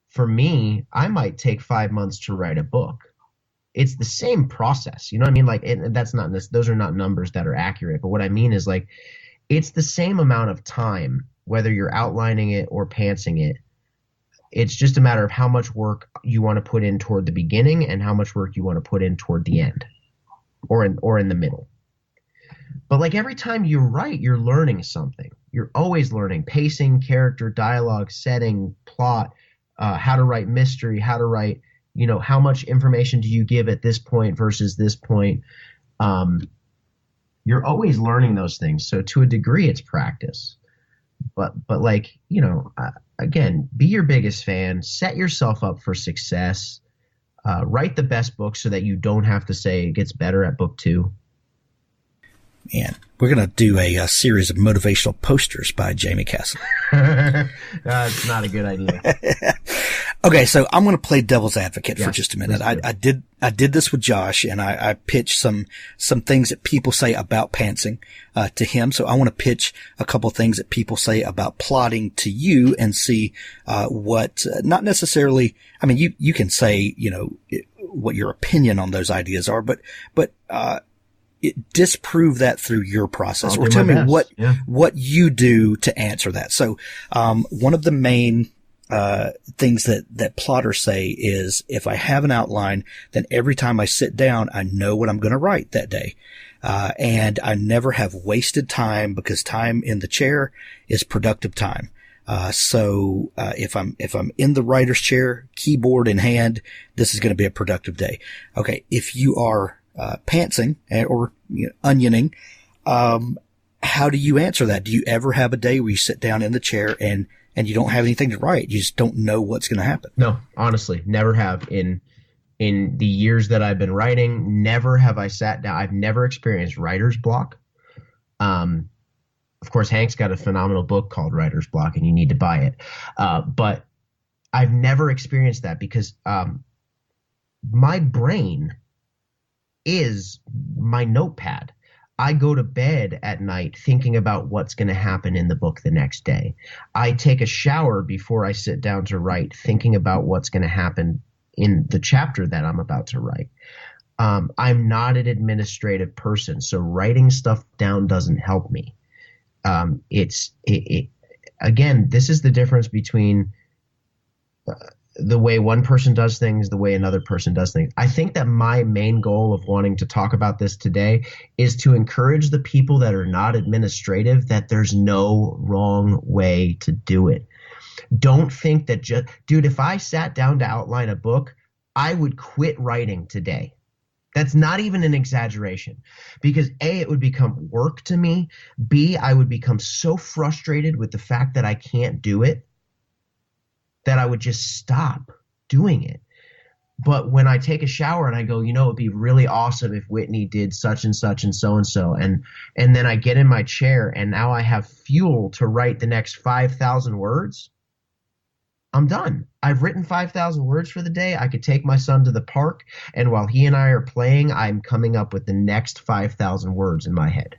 [SPEAKER 1] For me, I might take 5 months to write a book. It's the same process. You know what I mean? Like, and that's not this, those are not numbers that are accurate. But what I mean is like, it's the same amount of time, whether you're outlining it or pantsing it. It's just a matter of how much work you want to put in toward the beginning and how much work you want to put in toward the end or in the middle. But like every time you write, you're learning something. You're always learning pacing, character, dialogue, setting, plot, how to write mystery, how to write, how much information do you give at this point versus this point? You're always learning those things. So to a degree, it's practice. But like, again, be your biggest fan, set yourself up for success, write the best book so that you don't have to say it gets better at book 2.
[SPEAKER 2] And we're going to do a series of motivational posters by Jaime Castle.
[SPEAKER 1] That's not a good idea.
[SPEAKER 2] Okay, so I'm going to play devil's advocate for just a minute. I did this with Josh, and I pitched some things that people say about pantsing to him. So I want to pitch a couple things that people say about plotting to you and see what not necessarily. I mean, you can say what your opinion on those ideas are, but disprove that through your process, or tell me what you do to answer that. So one of the main things that plotters say is, if I have an outline, then every time I sit down, I know what I'm going to write that day. And I never have wasted time, because time in the chair is productive time. So if I'm in the writer's chair, keyboard in hand, this is going to be a productive day. Okay. If you are pantsing or onioning, how do you answer that? Do you ever have a day where you sit down in the chair and you don't have anything to write? You just don't know what's going to happen.
[SPEAKER 1] No, honestly, never have. In the years that I've been writing, never have I sat down. I've never experienced writer's block. Of course, Hank's got a phenomenal book called Writer's Block, and you need to buy it. But I've never experienced that because my brain is my notepad. I go to bed at night thinking about what's going to happen in the book the next day. I take a shower before I sit down to write, thinking about what's going to happen in the chapter that I'm about to write. I'm not an administrative person, so writing stuff down doesn't help me. Again, this is the difference between the way one person does things, the way another person does things. I think that my main goal of wanting to talk about this today is to encourage the people that are not administrative that there's no wrong way to do it. Don't think that dude, if I sat down to outline a book, I would quit writing today. That's not even an exaggeration, because A, it would become work to me. B, I would become so frustrated with the fact that I can't do it that I would just stop doing it. But when I take a shower and I go, it'd be really awesome if Whitney did such and such and so and so, and then I get in my chair and now I have fuel to write the next 5,000 words. I'm done. I've written 5,000 words for the day. I could take my son to the park, and while he and I are playing, I'm coming up with the next 5,000 words in my head.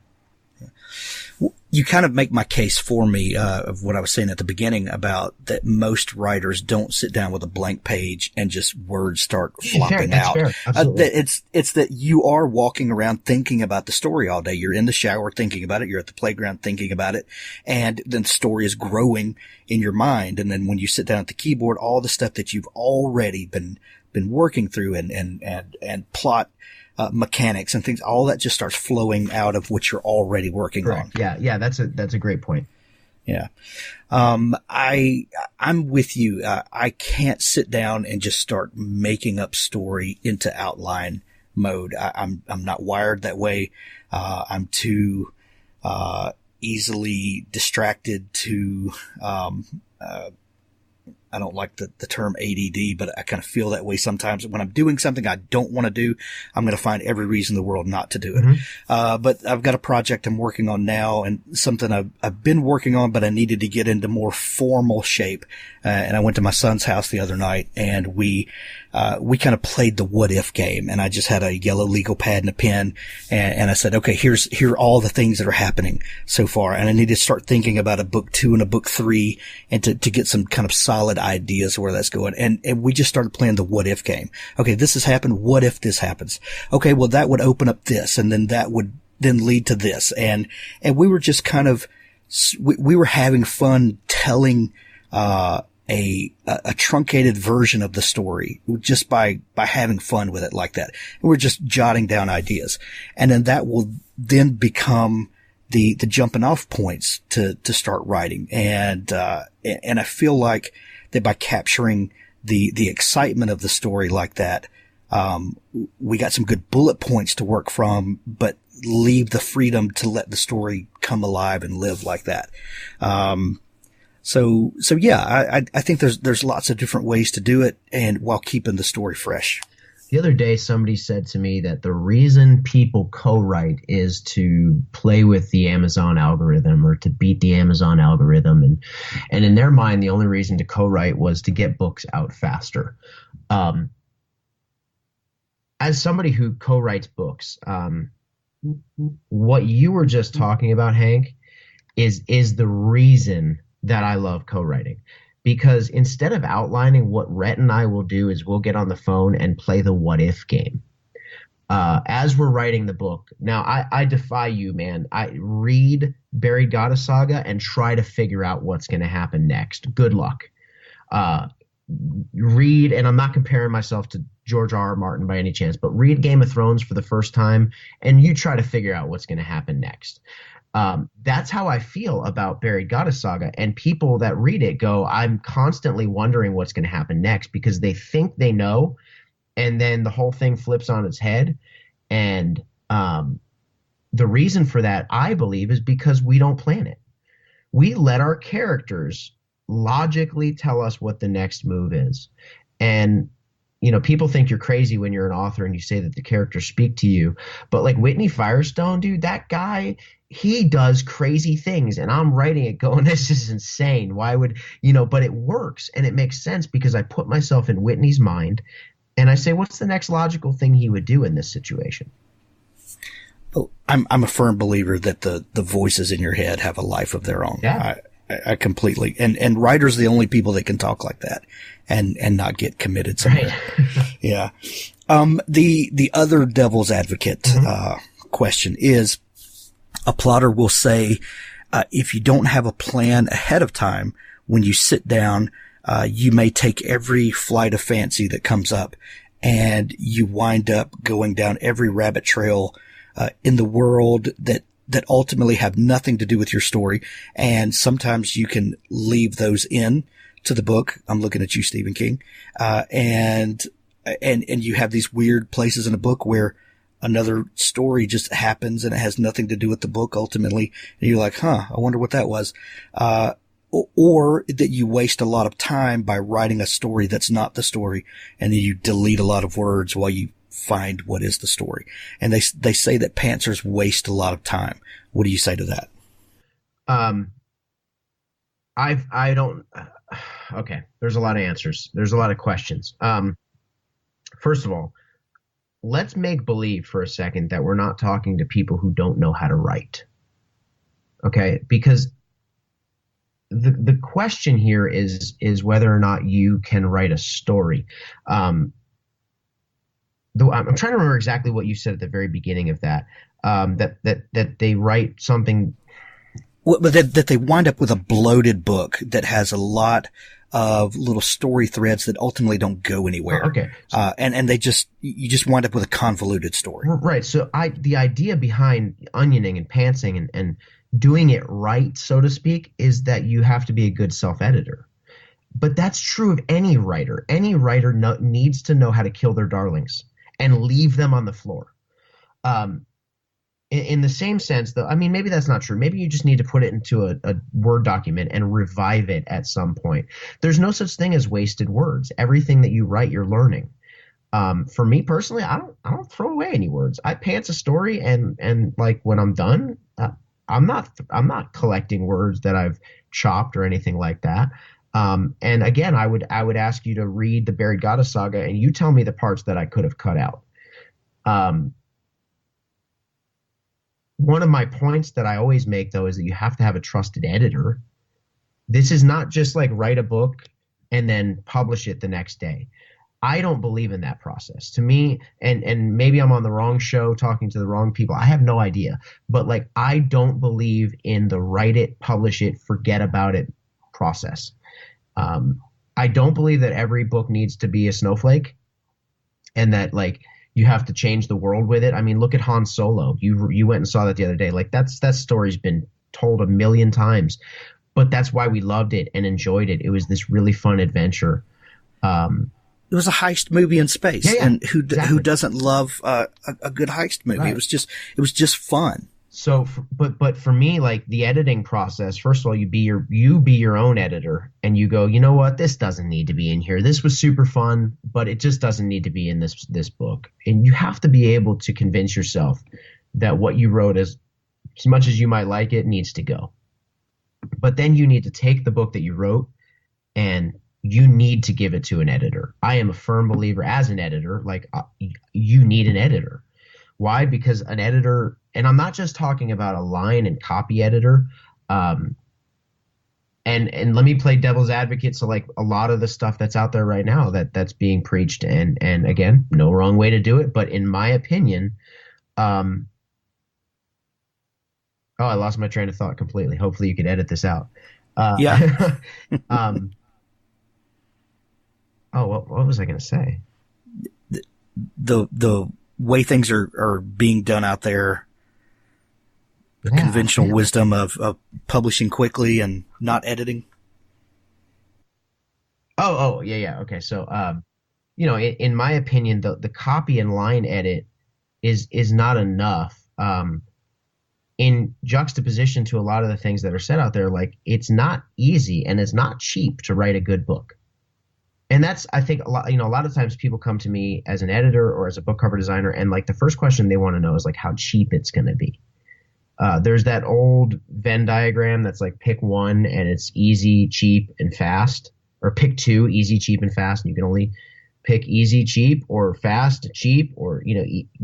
[SPEAKER 2] You kind of make my case for me of what I was saying at the beginning about that most writers don't sit down with a blank page and just words start flopping out.
[SPEAKER 1] Fair. Absolutely.
[SPEAKER 2] It's that you are walking around thinking about the story all day. You're in the shower thinking about it. You're at the playground thinking about it. And then the story is growing in your mind. And then when you sit down at the keyboard, all the stuff that you've already been working through and plot mechanics and things, all that just starts flowing out of what you're already working on.
[SPEAKER 1] Yeah, that's a great point.
[SPEAKER 2] Yeah. I'm with you. I can't sit down and just start making up story into outline mode. I'm not wired that way. I'm too easily distracted to I don't like the term ADD, but I kind of feel that way sometimes. When I'm doing something I don't want to do, I'm going to find every reason in the world not to do it. Mm-hmm. But I've got a project I'm working on now and something I've been working on, but I needed to get into more formal shape. And I went to my son's house the other night and we kind of played the what if game, and I just had a yellow legal pad and a pen. And I said, okay, here are all the things that are happening so far. And I need to start thinking about a book 2 and a book 3 and to get some kind of solid ideas where that's going. And we just started playing the what if game. Okay, this has happened. What if this happens? Okay, well, that would open up this, and then that would then lead to this. And we were just kind of, we were having fun telling, a truncated version of the story just by having fun with it like that. And we're just jotting down ideas. And then that will then become the jumping off points to start writing. And I feel like that by capturing the excitement of the story like that, we got some good bullet points to work from, but leave the freedom to let the story come alive and live like that. So yeah, I think there's lots of different ways to do it, and while keeping the story fresh.
[SPEAKER 1] The other day, somebody said to me that the reason people co-write is to play with the Amazon algorithm or to beat the Amazon algorithm. And in their mind, the only reason to co-write was to get books out faster. As somebody who co-writes books, what you were just talking about, Hank, is the reason that I love co-writing. Because instead of outlining, what Rhett and I will do is we'll get on the phone and play the what if game. As we're writing the book. Now, I defy you, man. I read Buried Goddess Saga and try to figure out what's going to happen next. Good luck. Read, and I'm not comparing myself to George R.R. Martin by any chance, but read Game of Thrones for the first time and you try to figure out what's going to happen next. That's how I feel about Buried Goddess Saga, and people that read it go, I'm constantly wondering what's going to happen next because they think they know, and then the whole thing flips on its head. And the reason for that, I believe, is because we don't plan it. We let our characters logically tell us what the next move is. And people think you're crazy when you're an author and you say that the characters speak to you. But like Whitney Firestone, dude, that guy, he does crazy things. And I'm writing it going, this is insane. Why would, but it works. And it makes sense because I put myself in Whitney's mind and I say, what's the next logical thing he would do in this situation?
[SPEAKER 2] Oh, I'm a firm believer that the voices in your head have a life of their own.
[SPEAKER 1] Yeah.
[SPEAKER 2] I completely, and writers are the only people that can talk like that and not get committed somewhere. Right. Yeah. The other devil's advocate, question is a plotter will say, if you don't have a plan ahead of time, when you sit down, you may take every flight of fancy that comes up and you wind up going down every rabbit trail, in the world that ultimately have nothing to do with your story. And sometimes you can leave those in to the book. I'm looking at you, Stephen King. And you have these weird places in a book where another story just happens and it has nothing to do with the book ultimately. And you're like, I wonder what that was. or that you waste a lot of time by writing a story that's not the story, and then you delete a lot of words while you find what is the story. And they say that pantsers waste a lot of time. What do you say to that?
[SPEAKER 1] I don't. Okay, there's a lot of answers. There's a lot of questions. First of all, let's make believe for a second that we're not talking to people who don't know how to write. Okay, because the question here is whether or not you can write a story. I'm trying to remember exactly what you said at the very beginning of that. That they write something.
[SPEAKER 2] Well, but that they wind up with a bloated book that has a lot of little story threads that ultimately don't go anywhere.
[SPEAKER 1] Okay.
[SPEAKER 2] And you just wind up with a convoluted story.
[SPEAKER 1] Right. So the idea behind onioning and pantsing and doing it right, so to speak, is that you have to be a good self-editor. But that's true of any writer. Any writer needs to know how to kill their darlings and leave them on the floor. In the same sense, though, I mean, maybe that's not true. Maybe you just need to put it into a Word document and revive it at some point. There's no such thing as wasted words. Everything that you write, you're learning. For me personally, I don't throw away any words. I pants a story, and like when I'm done, I'm not collecting words that I've chopped or anything like that. And again, I would ask you to read the Buried Goddess saga, and you tell me the parts that I could have cut out. One of my points that I always make, though, is that you have to have a trusted editor. This is not just like write a book and then publish it the next day. I don't believe in that process. To me, and maybe I'm on the wrong show talking to the wrong people. I have no idea. But like, I don't believe in the write it, publish it, forget about it process. I don't believe that every book needs to be a snowflake and that like you have to change the world with it. I mean, look at Han Solo. You went and saw that the other day. Like that story's been told a million times, but that's why we loved it and enjoyed it. It was this really fun adventure.
[SPEAKER 2] It was a heist movie in space,
[SPEAKER 1] yeah,
[SPEAKER 2] and who
[SPEAKER 1] exactly.
[SPEAKER 2] doesn't love a good heist movie?
[SPEAKER 1] Right.
[SPEAKER 2] It was just fun.
[SPEAKER 1] So, but for me, like the editing process, first of all, you be your own editor, and you go, you know what, this doesn't need to be in here. This was super fun, but it just doesn't need to be in this book. And you have to be able to convince yourself that what you wrote, as much as you might like it, needs to go. But then you need to take the book that you wrote, and you need to give it to an editor. I am a firm believer as an editor, like you need an editor. Why? Because an editor, and I'm not just talking about a line and copy editor. And let me play devil's advocate. So like a lot of the stuff that's out there right now that's being preached, and again, no wrong way to do it, but in my opinion, I lost my train of thought completely. Hopefully you could edit this out.
[SPEAKER 2] Yeah.
[SPEAKER 1] What was I going to say?
[SPEAKER 2] The way things are being done out there, the conventional wisdom of publishing quickly and not editing.
[SPEAKER 1] Yeah. Okay. So, in my opinion, the copy and line edit is not enough. In juxtaposition to a lot of the things that are said out there, like it's not easy and it's not cheap to write a good book. And that's, I think, a lot of times people come to me as an editor or as a book cover designer, and like the first question they want to know is like how cheap it's going to be. There's that old Venn diagram that's like pick one and it's easy, cheap, and fast, or pick two, easy, cheap, and fast. And you can only pick easy, cheap, or fast, cheap, or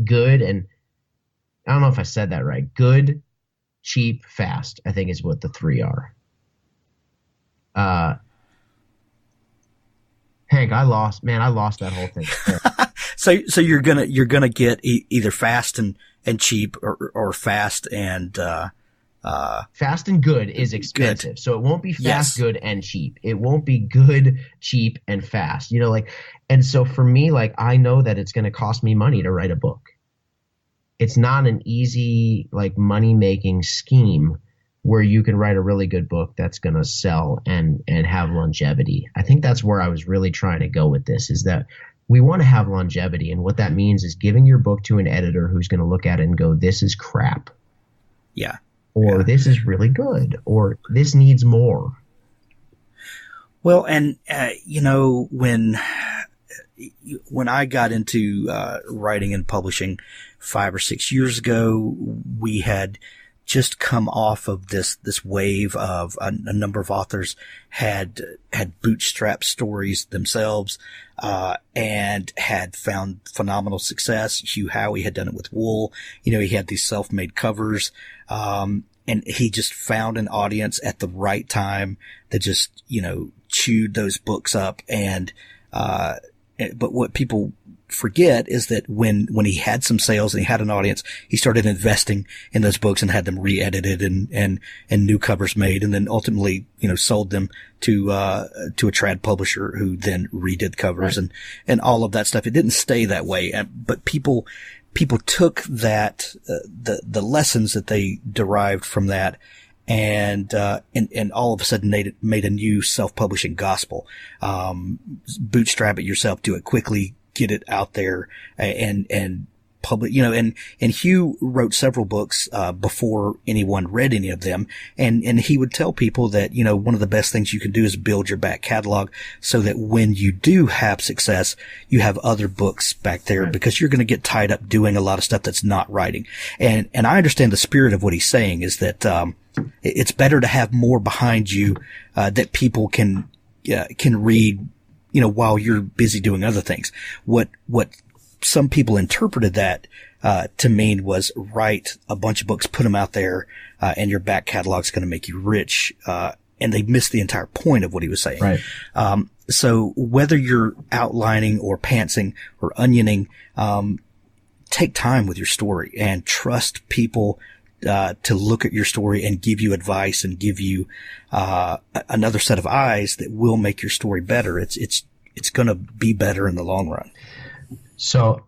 [SPEAKER 1] good. And I don't know if I said that right. Good, cheap, fast, I think is what the three are. Hank, I lost that whole thing.
[SPEAKER 2] So you're gonna get either fast and cheap or fast and
[SPEAKER 1] fast and good is expensive.
[SPEAKER 2] Good.
[SPEAKER 1] So it won't be fast,
[SPEAKER 2] Yes.
[SPEAKER 1] good, and cheap. It won't be good, cheap, and fast. And so for me, like I know that it's going to cost me money to write a book. It's not an easy like money making scheme where you can write a really good book that's going to sell and have longevity. I think that's where I was really trying to go with this, is that we want to have longevity. And what that means is giving your book to an editor who's going to look at it and go, this is crap.
[SPEAKER 2] Yeah.
[SPEAKER 1] Or this is really good. Or this needs more.
[SPEAKER 2] Well, and when I got into writing and publishing 5 or 6 years ago, we had just come off of this wave of a number of authors had bootstrapped stories themselves, and had found phenomenal success. Hugh Howey had done it with Wool. He had these self-made covers, and he just found an audience at the right time that just, chewed those books up. But what people forget is that when he had some sales and he had an audience, he started investing in those books and had them re-edited and new covers made, and then ultimately, sold them to a trad publisher who then redid covers, right, and all of that stuff. It didn't stay that way. But people took that, the lessons that they derived from that, and all of a sudden made a new self-publishing gospel. Bootstrap it yourself, do it quickly, get it out there, and public, and Hugh wrote several books, before anyone read any of them. And he would tell people that, one of the best things you can do is build your back catalog so that when you do have success, you have other books back there, right, because you're going to get tied up doing a lot of stuff that's not writing. And I understand the spirit of what he's saying is that, it's better to have more behind you, that people can read, while you're busy doing other things. What some people interpreted that, to mean was write a bunch of books, put them out there, and your back catalog's going to make you rich. And they missed the entire point of what he was saying. Right. So whether you're outlining or pantsing or onioning, take time with your story and trust people to look at your story and give you advice and give you another set of eyes that will make your story better. It's going to be better in the long run.
[SPEAKER 1] So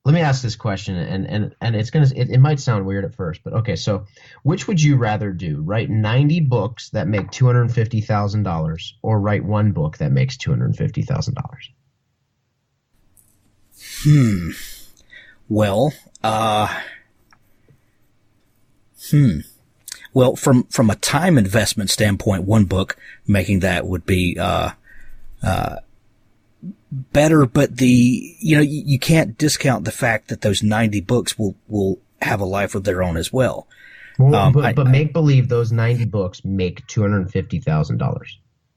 [SPEAKER 1] let me ask this question, and it might sound weird at first, but okay. So which would you rather do? Write 90 books that make $250,000, or write one book that makes $250,000?
[SPEAKER 2] Well, Well, from a time investment standpoint, one book making that would be, better, but you can't discount the fact that those 90 books will have a life of their own as well.
[SPEAKER 1] Well, but make believe those 90 books make $250,000,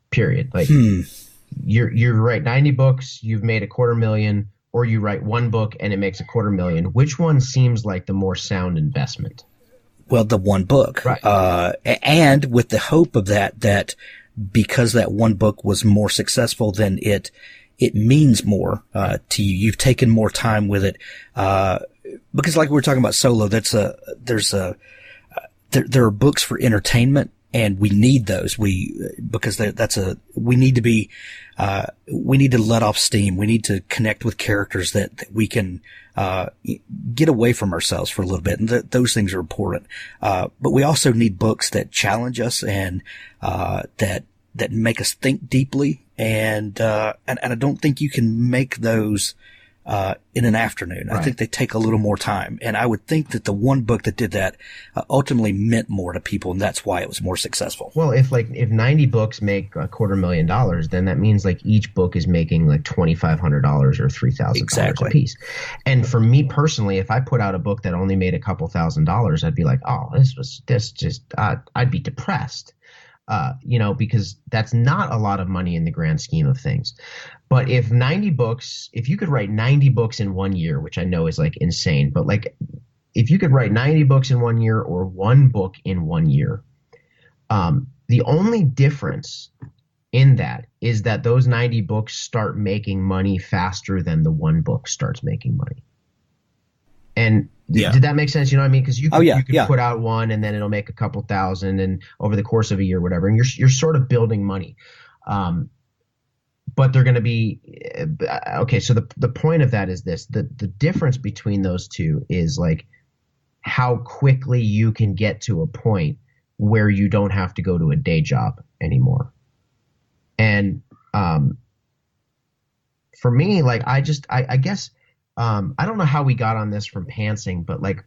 [SPEAKER 1] period. Like you write 90 books, you've made $250,000, or you write one book and it makes $250,000. Which one seems like the more sound investment?
[SPEAKER 2] Well, the one book, right. And with the hope of that because that one book was more successful, then it means more, to you. You've taken more time with it. Because like we were talking about solo, there are books for entertainment, and we need those. We need to let off steam. We need to connect with characters that we can, get away from ourselves for a little bit. And those things are important. But we also need books that challenge us and, that make us think deeply. And I don't think you can make those, in an afternoon. Right. I think they take a little more time. And I would think that the one book that did that, ultimately meant more to people, and that's why it was more successful.
[SPEAKER 1] Well, if 90 books make $250,000, then that means like each book is making like $2,500 or $3,000 a piece. And for me personally, if I put out a book that only made a couple $1,000s, I'd be like, oh, I'd be depressed. Because that's not a lot of money in the grand scheme of things. But if you could write 90 books in 1 year, which I know is like insane, but like if you could write 90 books in 1 year or one book in 1 year, the only difference in that is that those 90 books start making money faster than the one book starts making money. And did that make sense? You know what I mean? Because you could put out one and then it'll make a couple thousand, and over the course of a year, whatever, and you're sort of building money. But they're going to be okay. So the point of that is this: the difference between those two is like how quickly you can get to a point where you don't have to go to a day job anymore. And for me, like I guess I don't know how we got on this from pantsing, but like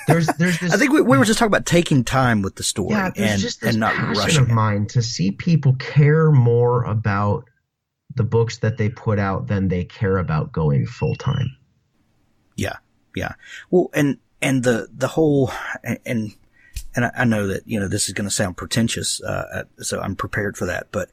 [SPEAKER 1] there's this.
[SPEAKER 2] I think we were just talking about taking time with the story,
[SPEAKER 1] Yeah, there's just this
[SPEAKER 2] and not
[SPEAKER 1] passion
[SPEAKER 2] rushing
[SPEAKER 1] of
[SPEAKER 2] it.
[SPEAKER 1] mine to see people care more about the books that they put out than they care about going full time.
[SPEAKER 2] Yeah, yeah. Well, and the whole and I know that this is going to sound pretentious, so I'm prepared for that. But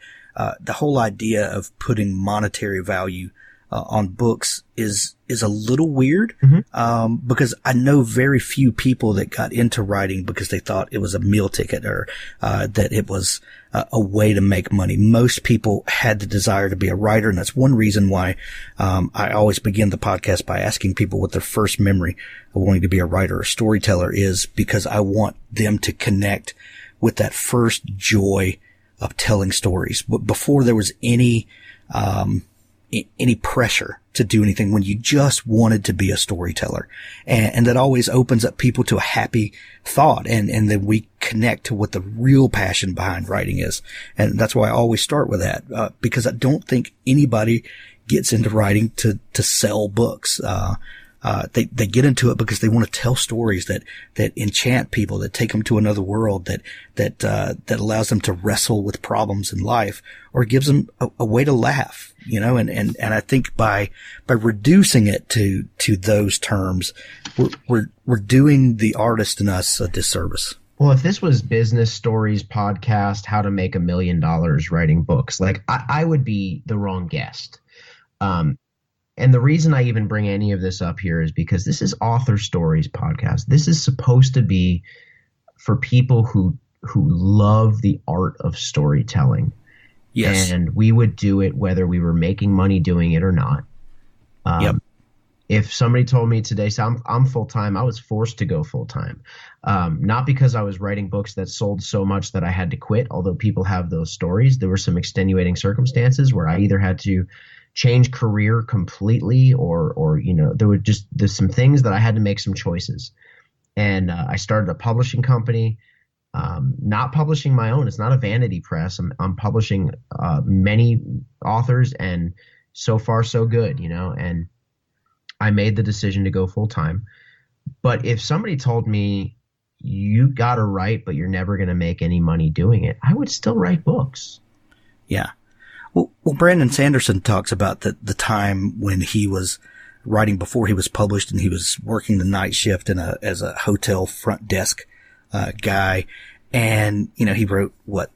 [SPEAKER 2] the whole idea of putting monetary value on books is a little weird, because I know very few people that got into writing because they thought it was a meal ticket or that it was a way to make money. Most people had the desire to be a writer, and that's one reason why I always begin the podcast by asking people what their first memory of wanting to be a writer or storyteller is, because I want them to connect with that first joy of telling stories. But before there was any pressure to do anything, when you just wanted to be a storyteller. And that always opens up people to a happy thought. And then we connect to what the real passion behind writing is. And that's why I always start with that, because I don't think anybody gets into writing to sell books. They get into it because they want to tell stories that enchant people, that take them to another world, that allows them to wrestle with problems in life, or gives them a way to laugh, and I think by reducing it to those terms, we're doing the artist in us a disservice.
[SPEAKER 1] Well, if this was Business Stories podcast, how to make $1 million writing books, like I would be the wrong guest. And the reason I even bring any of this up here is because this is Author Stories podcast. This is supposed to be for people who love the art of storytelling.
[SPEAKER 2] Yes.
[SPEAKER 1] And we would do it whether we were making money doing it or not.
[SPEAKER 2] Yep.
[SPEAKER 1] If somebody told me today, so I'm full-time, I was forced to go full-time. Not because I was writing books that sold so much that I had to quit, although people have those stories. There were some extenuating circumstances where I either had to change career completely or there's some things that I had to make some choices. And I started a publishing company, not publishing my own. It's not a vanity press. I'm publishing many authors, and so far so good, and I made the decision to go full time. But if somebody told me you got to write, but you're never going to make any money doing it, I would still write books.
[SPEAKER 2] Yeah. Well, Brandon Sanderson talks about the time when he was writing before he was published, and he was working the night shift as a hotel front desk guy. And, he wrote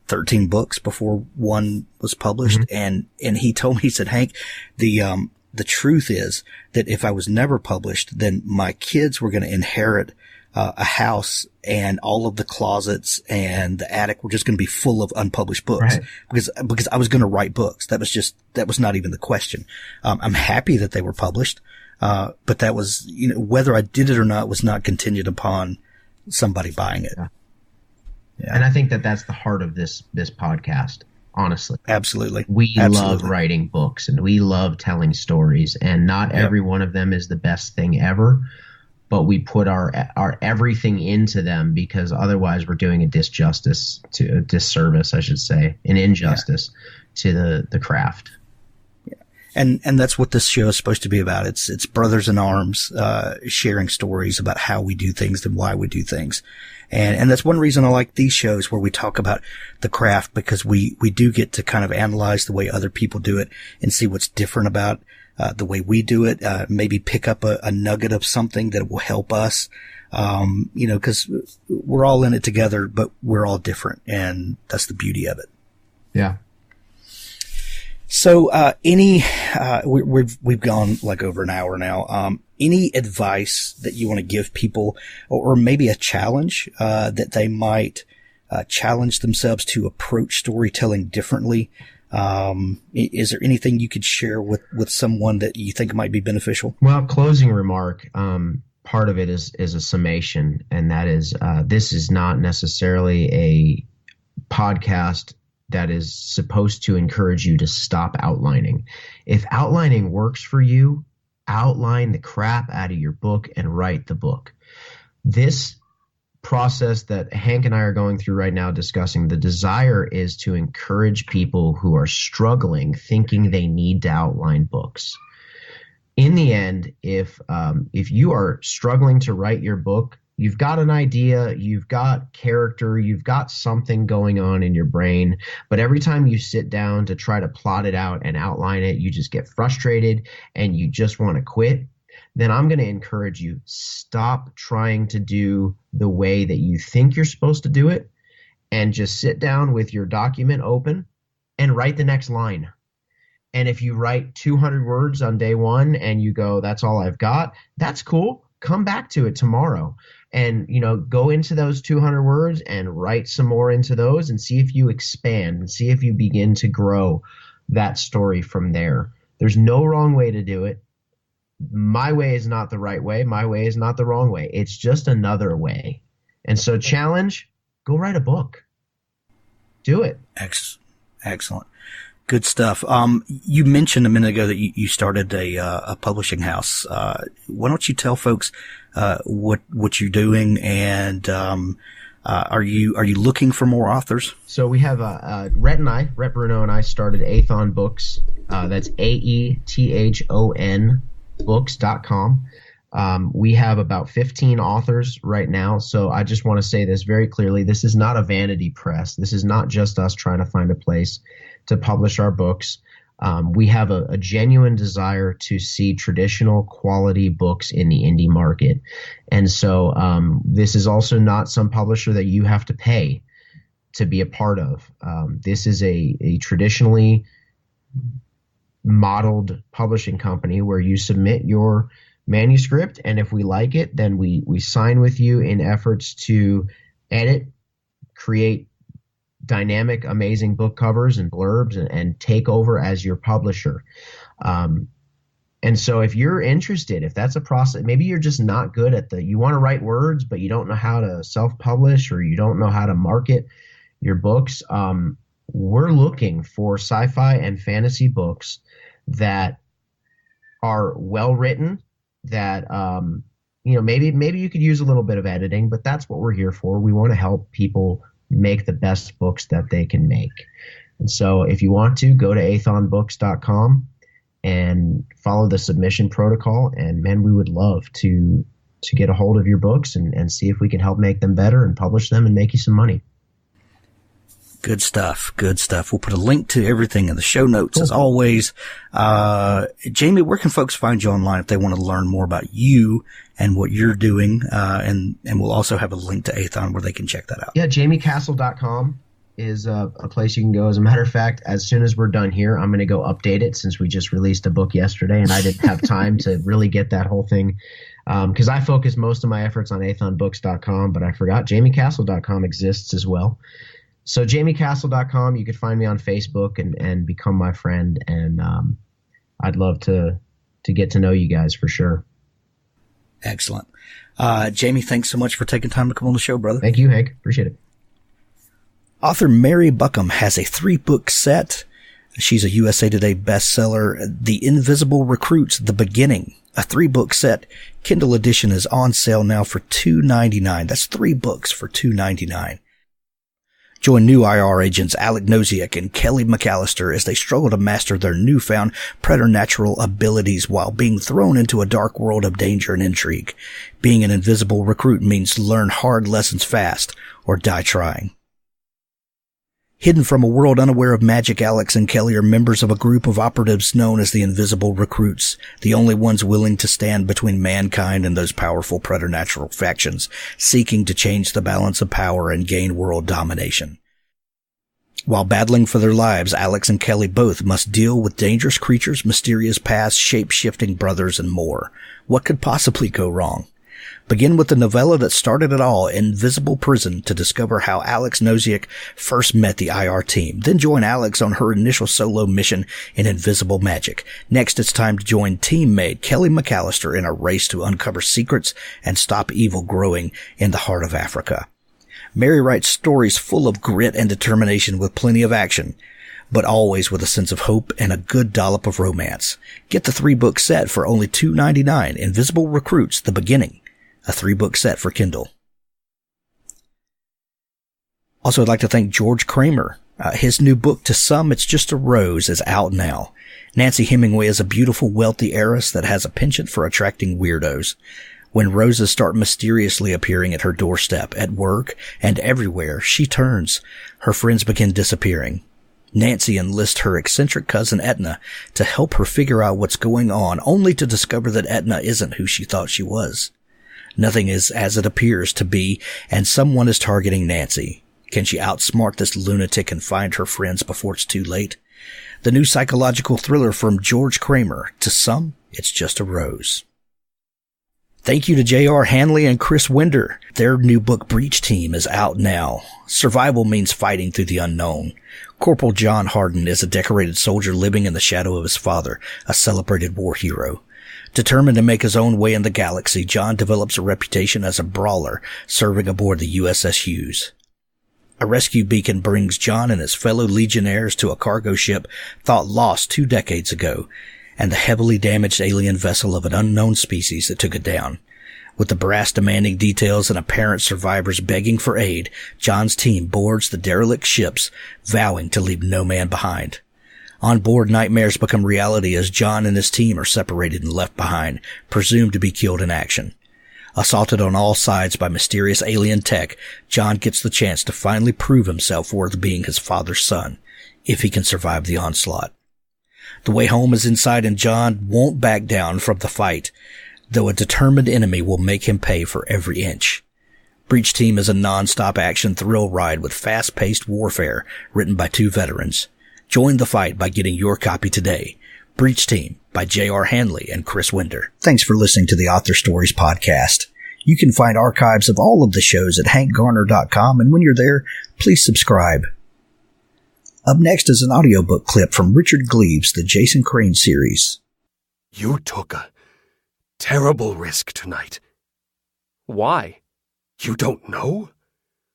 [SPEAKER 2] 13 books before one was published. And he told me, he said, Hank, the truth is that if I was never published, then my kids were going to inherit a house, and all of the closets and the attic were just going to be full of unpublished books, right? Because I was going to write books. That was not even the question. I'm happy that they were published. But that was, whether I did it or not was not contingent upon somebody buying it.
[SPEAKER 1] Yeah. Yeah. And I think that's the heart of this podcast. Honestly.
[SPEAKER 2] Absolutely.
[SPEAKER 1] We love writing books, and we love telling stories, and not every one of them is the best thing ever, but we put our everything into them, because otherwise we're doing a disservice, I should say, an injustice to the craft.
[SPEAKER 2] Yeah. And that's what this show is supposed to be about. It's brothers in arms, sharing stories about how we do things and why we do things. And that's one reason I like these shows where we talk about the craft, because we do get to kind of analyze the way other people do it and see what's different about the way we do it. Maybe pick up a nugget of something that will help us. Cause we're all in it together, but we're all different, and that's the beauty of it.
[SPEAKER 1] Yeah.
[SPEAKER 2] So, we've gone like over an hour now. Any advice that you want to give people, or maybe a challenge, that they might, challenge themselves to approach storytelling differently? Is there anything you could share with someone that you think might be beneficial?
[SPEAKER 1] Well, closing remark, part of it is a summation, and that is, this is not necessarily a podcast that is supposed to encourage you to stop outlining. If outlining works for you, outline the crap out of your book and write the book. This process that Hank and I are going through right now discussing, the desire is to encourage people who are struggling, thinking they need to outline books. in the end, if you are struggling to write your book, you've got an idea, you've got character, you've got something going on in your brain, but every time you sit down to try to plot it out and outline it, you just get frustrated and you just want to quit, then I'm going to encourage you, stop trying to do the way that you think you're supposed to do it, and just sit down with your document open and write the next line. And if you write 200 words on day one and you go, that's all I've got, that's cool. Come back to it tomorrow and, go into those 200 words and write some more into those and see if you expand and see if you begin to grow that story from there. There's no wrong way to do it. My way is not the right way. My way is not the wrong way. It's just another way. And so challenge, go write a book. Do it.
[SPEAKER 2] Excellent. Good stuff. You mentioned a minute ago that you started a publishing house. Why don't you tell folks what you're doing, and are you looking for more authors?
[SPEAKER 1] So we have Rhett Bruno and I started Aethon Books. That's AETHON books.com. We have about 15 authors right now. So I just want to say this very clearly. This is not a vanity press. This is not just us trying to find a place to publish our books. We have a genuine desire to see traditional quality books in the indie market. And so this is also not some publisher that you have to pay to be a part of. This is a traditionally modeled publishing company where you submit your manuscript, and if we like it, then we sign with you in efforts to edit, create dynamic, amazing book covers and blurbs, and take over as your publisher. And so if you're interested, if that's a process, maybe you're just not good at you want to write words, but you don't know how to self-publish, or you don't know how to market your books. We're looking for sci-fi and fantasy books that are well written, that maybe you could use a little bit of editing, but that's what we're here for. We want to help people make the best books that they can make. And so if you want to, go to aethonbooks.com and follow the submission protocol, and man, we would love to get a hold of your books and see if we can help make them better and publish them and make you some money.
[SPEAKER 2] Good stuff. We'll put a link to everything in the show notes, as always. Jaime, where can folks find you online if they want to learn more about you and what you're doing? And we'll also have a link to Aethon where they can check that out.
[SPEAKER 1] Yeah, JamieCastle.com is a place you can go. As a matter of fact, as soon as we're done here, I'm going to go update it, since we just released a book yesterday and I didn't have time to really get that whole thing. Because I focus most of my efforts on aethonbooks.com, but I forgot JamieCastle.com exists as well. So JamieCastle.com, you can find me on Facebook and become my friend. And I'd love to get to know you guys for sure.
[SPEAKER 2] Excellent. Jaime, thanks so much for taking time to come on the show, brother.
[SPEAKER 1] Thank you, Hank. Appreciate it.
[SPEAKER 2] Author Mary Buckham has a 3-book set. She's a USA Today bestseller. The Invisible Recruits, The Beginning, a 3-book set. Kindle edition is on sale now for $2.99. That's 3 books for $2.99. Join new IR agents Alec Nozick and Kelly McAllister as they struggle to master their newfound preternatural abilities while being thrown into a dark world of danger and intrigue. Being an invisible recruit means learn hard lessons fast or die trying. Hidden from a world unaware of magic, Alex and Kelly are members of a group of operatives known as the Invisible Recruits, the only ones willing to stand between mankind and those powerful preternatural factions, seeking to change the balance of power and gain world domination. While battling for their lives, Alex and Kelly both must deal with dangerous creatures, mysterious pasts, shape-shifting brothers, and more. What could possibly go wrong? Begin with the novella that started it all, Invisible Prison, to discover how Alex Nozick first met the IR team. Then join Alex on her initial solo mission in Invisible Magic. Next, it's time to join teammate Kelly McAllister in a race to uncover secrets and stop evil growing in the heart of Africa. Mary writes stories full of grit and determination with plenty of action, but always with a sense of hope and a good dollop of romance. Get the 3-book set for only $2.99. Invisible Recruits, The Beginning, a 3-book set for Kindle. Also, I'd like to thank George Kramer. His new book, To Some It's Just a Rose, is out now. Nancy Hemingway is a beautiful, wealthy heiress that has a penchant for attracting weirdos. When roses start mysteriously appearing at her doorstep, at work, and everywhere, she turns. Her friends begin disappearing. Nancy enlists her eccentric cousin Etna to help her figure out what's going on, only to discover that Etna isn't who she thought she was. Nothing is as it appears to be, and someone is targeting Nancy. Can she outsmart this lunatic and find her friends before it's too late? The new psychological thriller from George Kramer. To some, it's just a rose. Thank you to J.R. Hanley and Chris Winder. Their new book, Breach Team, is out now. Survival means fighting through the unknown. Corporal John Harden is a decorated soldier living in the shadow of his father, a celebrated war hero. Determined to make his own way in the galaxy, John develops a reputation as a brawler, serving aboard the USS Hughes. A rescue beacon brings John and his fellow legionnaires to a cargo ship thought lost 2 decades ago, and the heavily damaged alien vessel of an unknown species that took it down. With the brass demanding details and apparent survivors begging for aid, John's team boards the derelict ships, vowing to leave no man behind. On board, nightmares become reality as John and his team are separated and left behind, presumed to be killed in action. Assaulted on all sides by mysterious alien tech, John gets the chance to finally prove himself worth being his father's son, if he can survive the onslaught. The way home is inside, and John won't back down from the fight, though a determined enemy will make him pay for every inch. Breach Team is a non-stop action thrill ride with fast-paced warfare written by 2 veterans. Join the fight by getting your copy today. Breach Team by J.R. Hanley and Chris Winder. Thanks for listening to the Author Stories podcast. You can find archives of all of the shows at hankgarner.com, and when you're there, please subscribe. Up next is an audiobook clip from Richard Gleaves' The Jason Crane series.
[SPEAKER 5] You took a terrible risk tonight.
[SPEAKER 6] Why?
[SPEAKER 5] You don't know?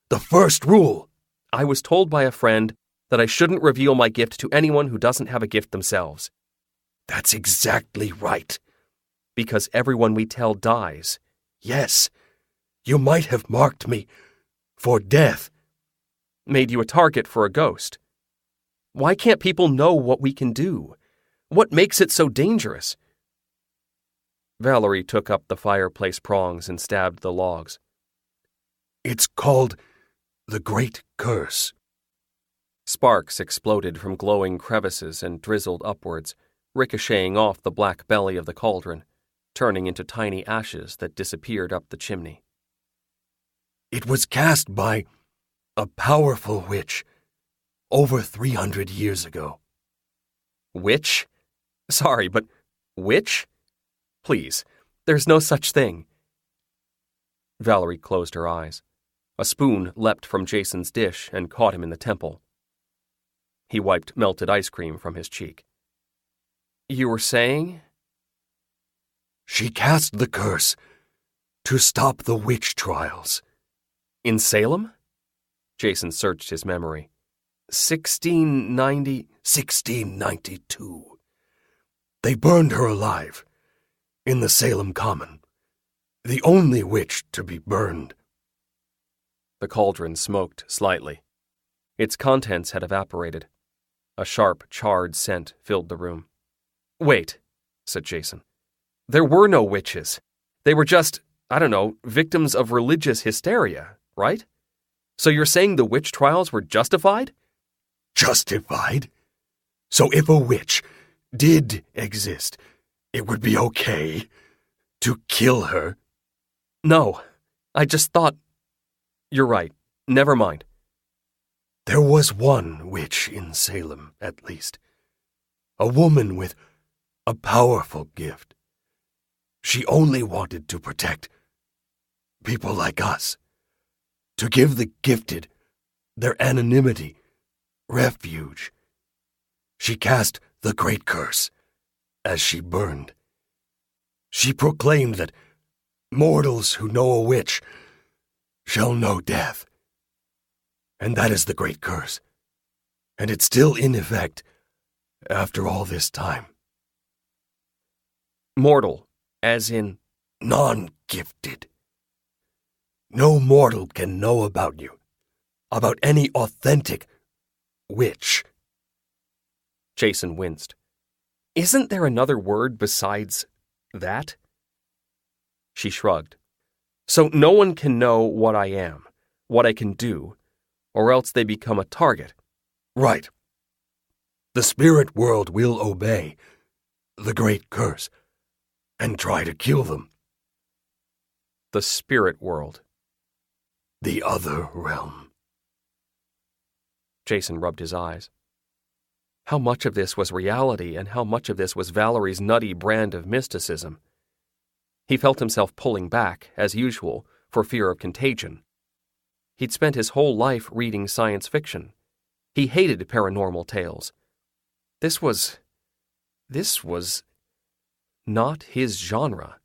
[SPEAKER 5] The first rule.
[SPEAKER 6] I was told by a friend that I shouldn't reveal my gift to anyone who doesn't have a gift themselves.
[SPEAKER 5] That's exactly right.
[SPEAKER 6] Because everyone we tell dies.
[SPEAKER 5] Yes, you might have marked me for death.
[SPEAKER 6] Made you a target for a ghost. Why can't people know what we can do? What makes it so dangerous? Valerie took up the fireplace prongs and stabbed the logs.
[SPEAKER 5] It's called the Great Curse.
[SPEAKER 6] Sparks exploded from glowing crevices and drizzled upwards, ricocheting off the black belly of the cauldron, turning into tiny ashes that disappeared up the chimney.
[SPEAKER 5] It was cast by a powerful witch over 300 years ago.
[SPEAKER 6] Witch? Sorry, but witch? Please, there's no such thing. Valerie closed her eyes. A spoon leapt from Jason's dish and caught him in the temple. He wiped melted ice cream from his cheek. You were saying?
[SPEAKER 5] She cast the curse to stop the witch trials.
[SPEAKER 6] In Salem? Jason searched his memory.
[SPEAKER 5] 1692. They burned her alive in the Salem Common, the only witch to be burned.
[SPEAKER 6] The cauldron smoked slightly. Its contents had evaporated. A sharp, charred scent filled the room. Wait, said Jason. There were no witches. They were just, victims of religious hysteria, right? So you're saying the witch trials were justified?
[SPEAKER 5] Justified? So if a witch did exist, it would be okay to kill her?
[SPEAKER 6] No, I just thought... You're right. Never mind.
[SPEAKER 5] There was one witch in Salem, at least. A woman with a powerful gift. She only wanted to protect people like us, to give the gifted their anonymity, refuge. She cast the Great Curse as she burned. She proclaimed that mortals who know a witch shall know death. And that is the Great Curse. And it's still in effect after all this time.
[SPEAKER 6] Mortal, as in...
[SPEAKER 5] Non-gifted. No mortal can know about you, about any authentic witch.
[SPEAKER 6] Jason winced. Isn't there another word besides that? She shrugged. So no one can know what I am, what I can do, or else they become a target.
[SPEAKER 5] Right. The spirit world will obey the great curse and try to kill them.
[SPEAKER 6] The spirit world.
[SPEAKER 5] The other realm.
[SPEAKER 6] Jason rubbed his eyes. How much of this was reality and how much of this was Valerie's nutty brand of mysticism? He felt himself pulling back, as usual, for fear of contagion. He'd spent his whole life reading science fiction. He hated paranormal tales. This was not his genre.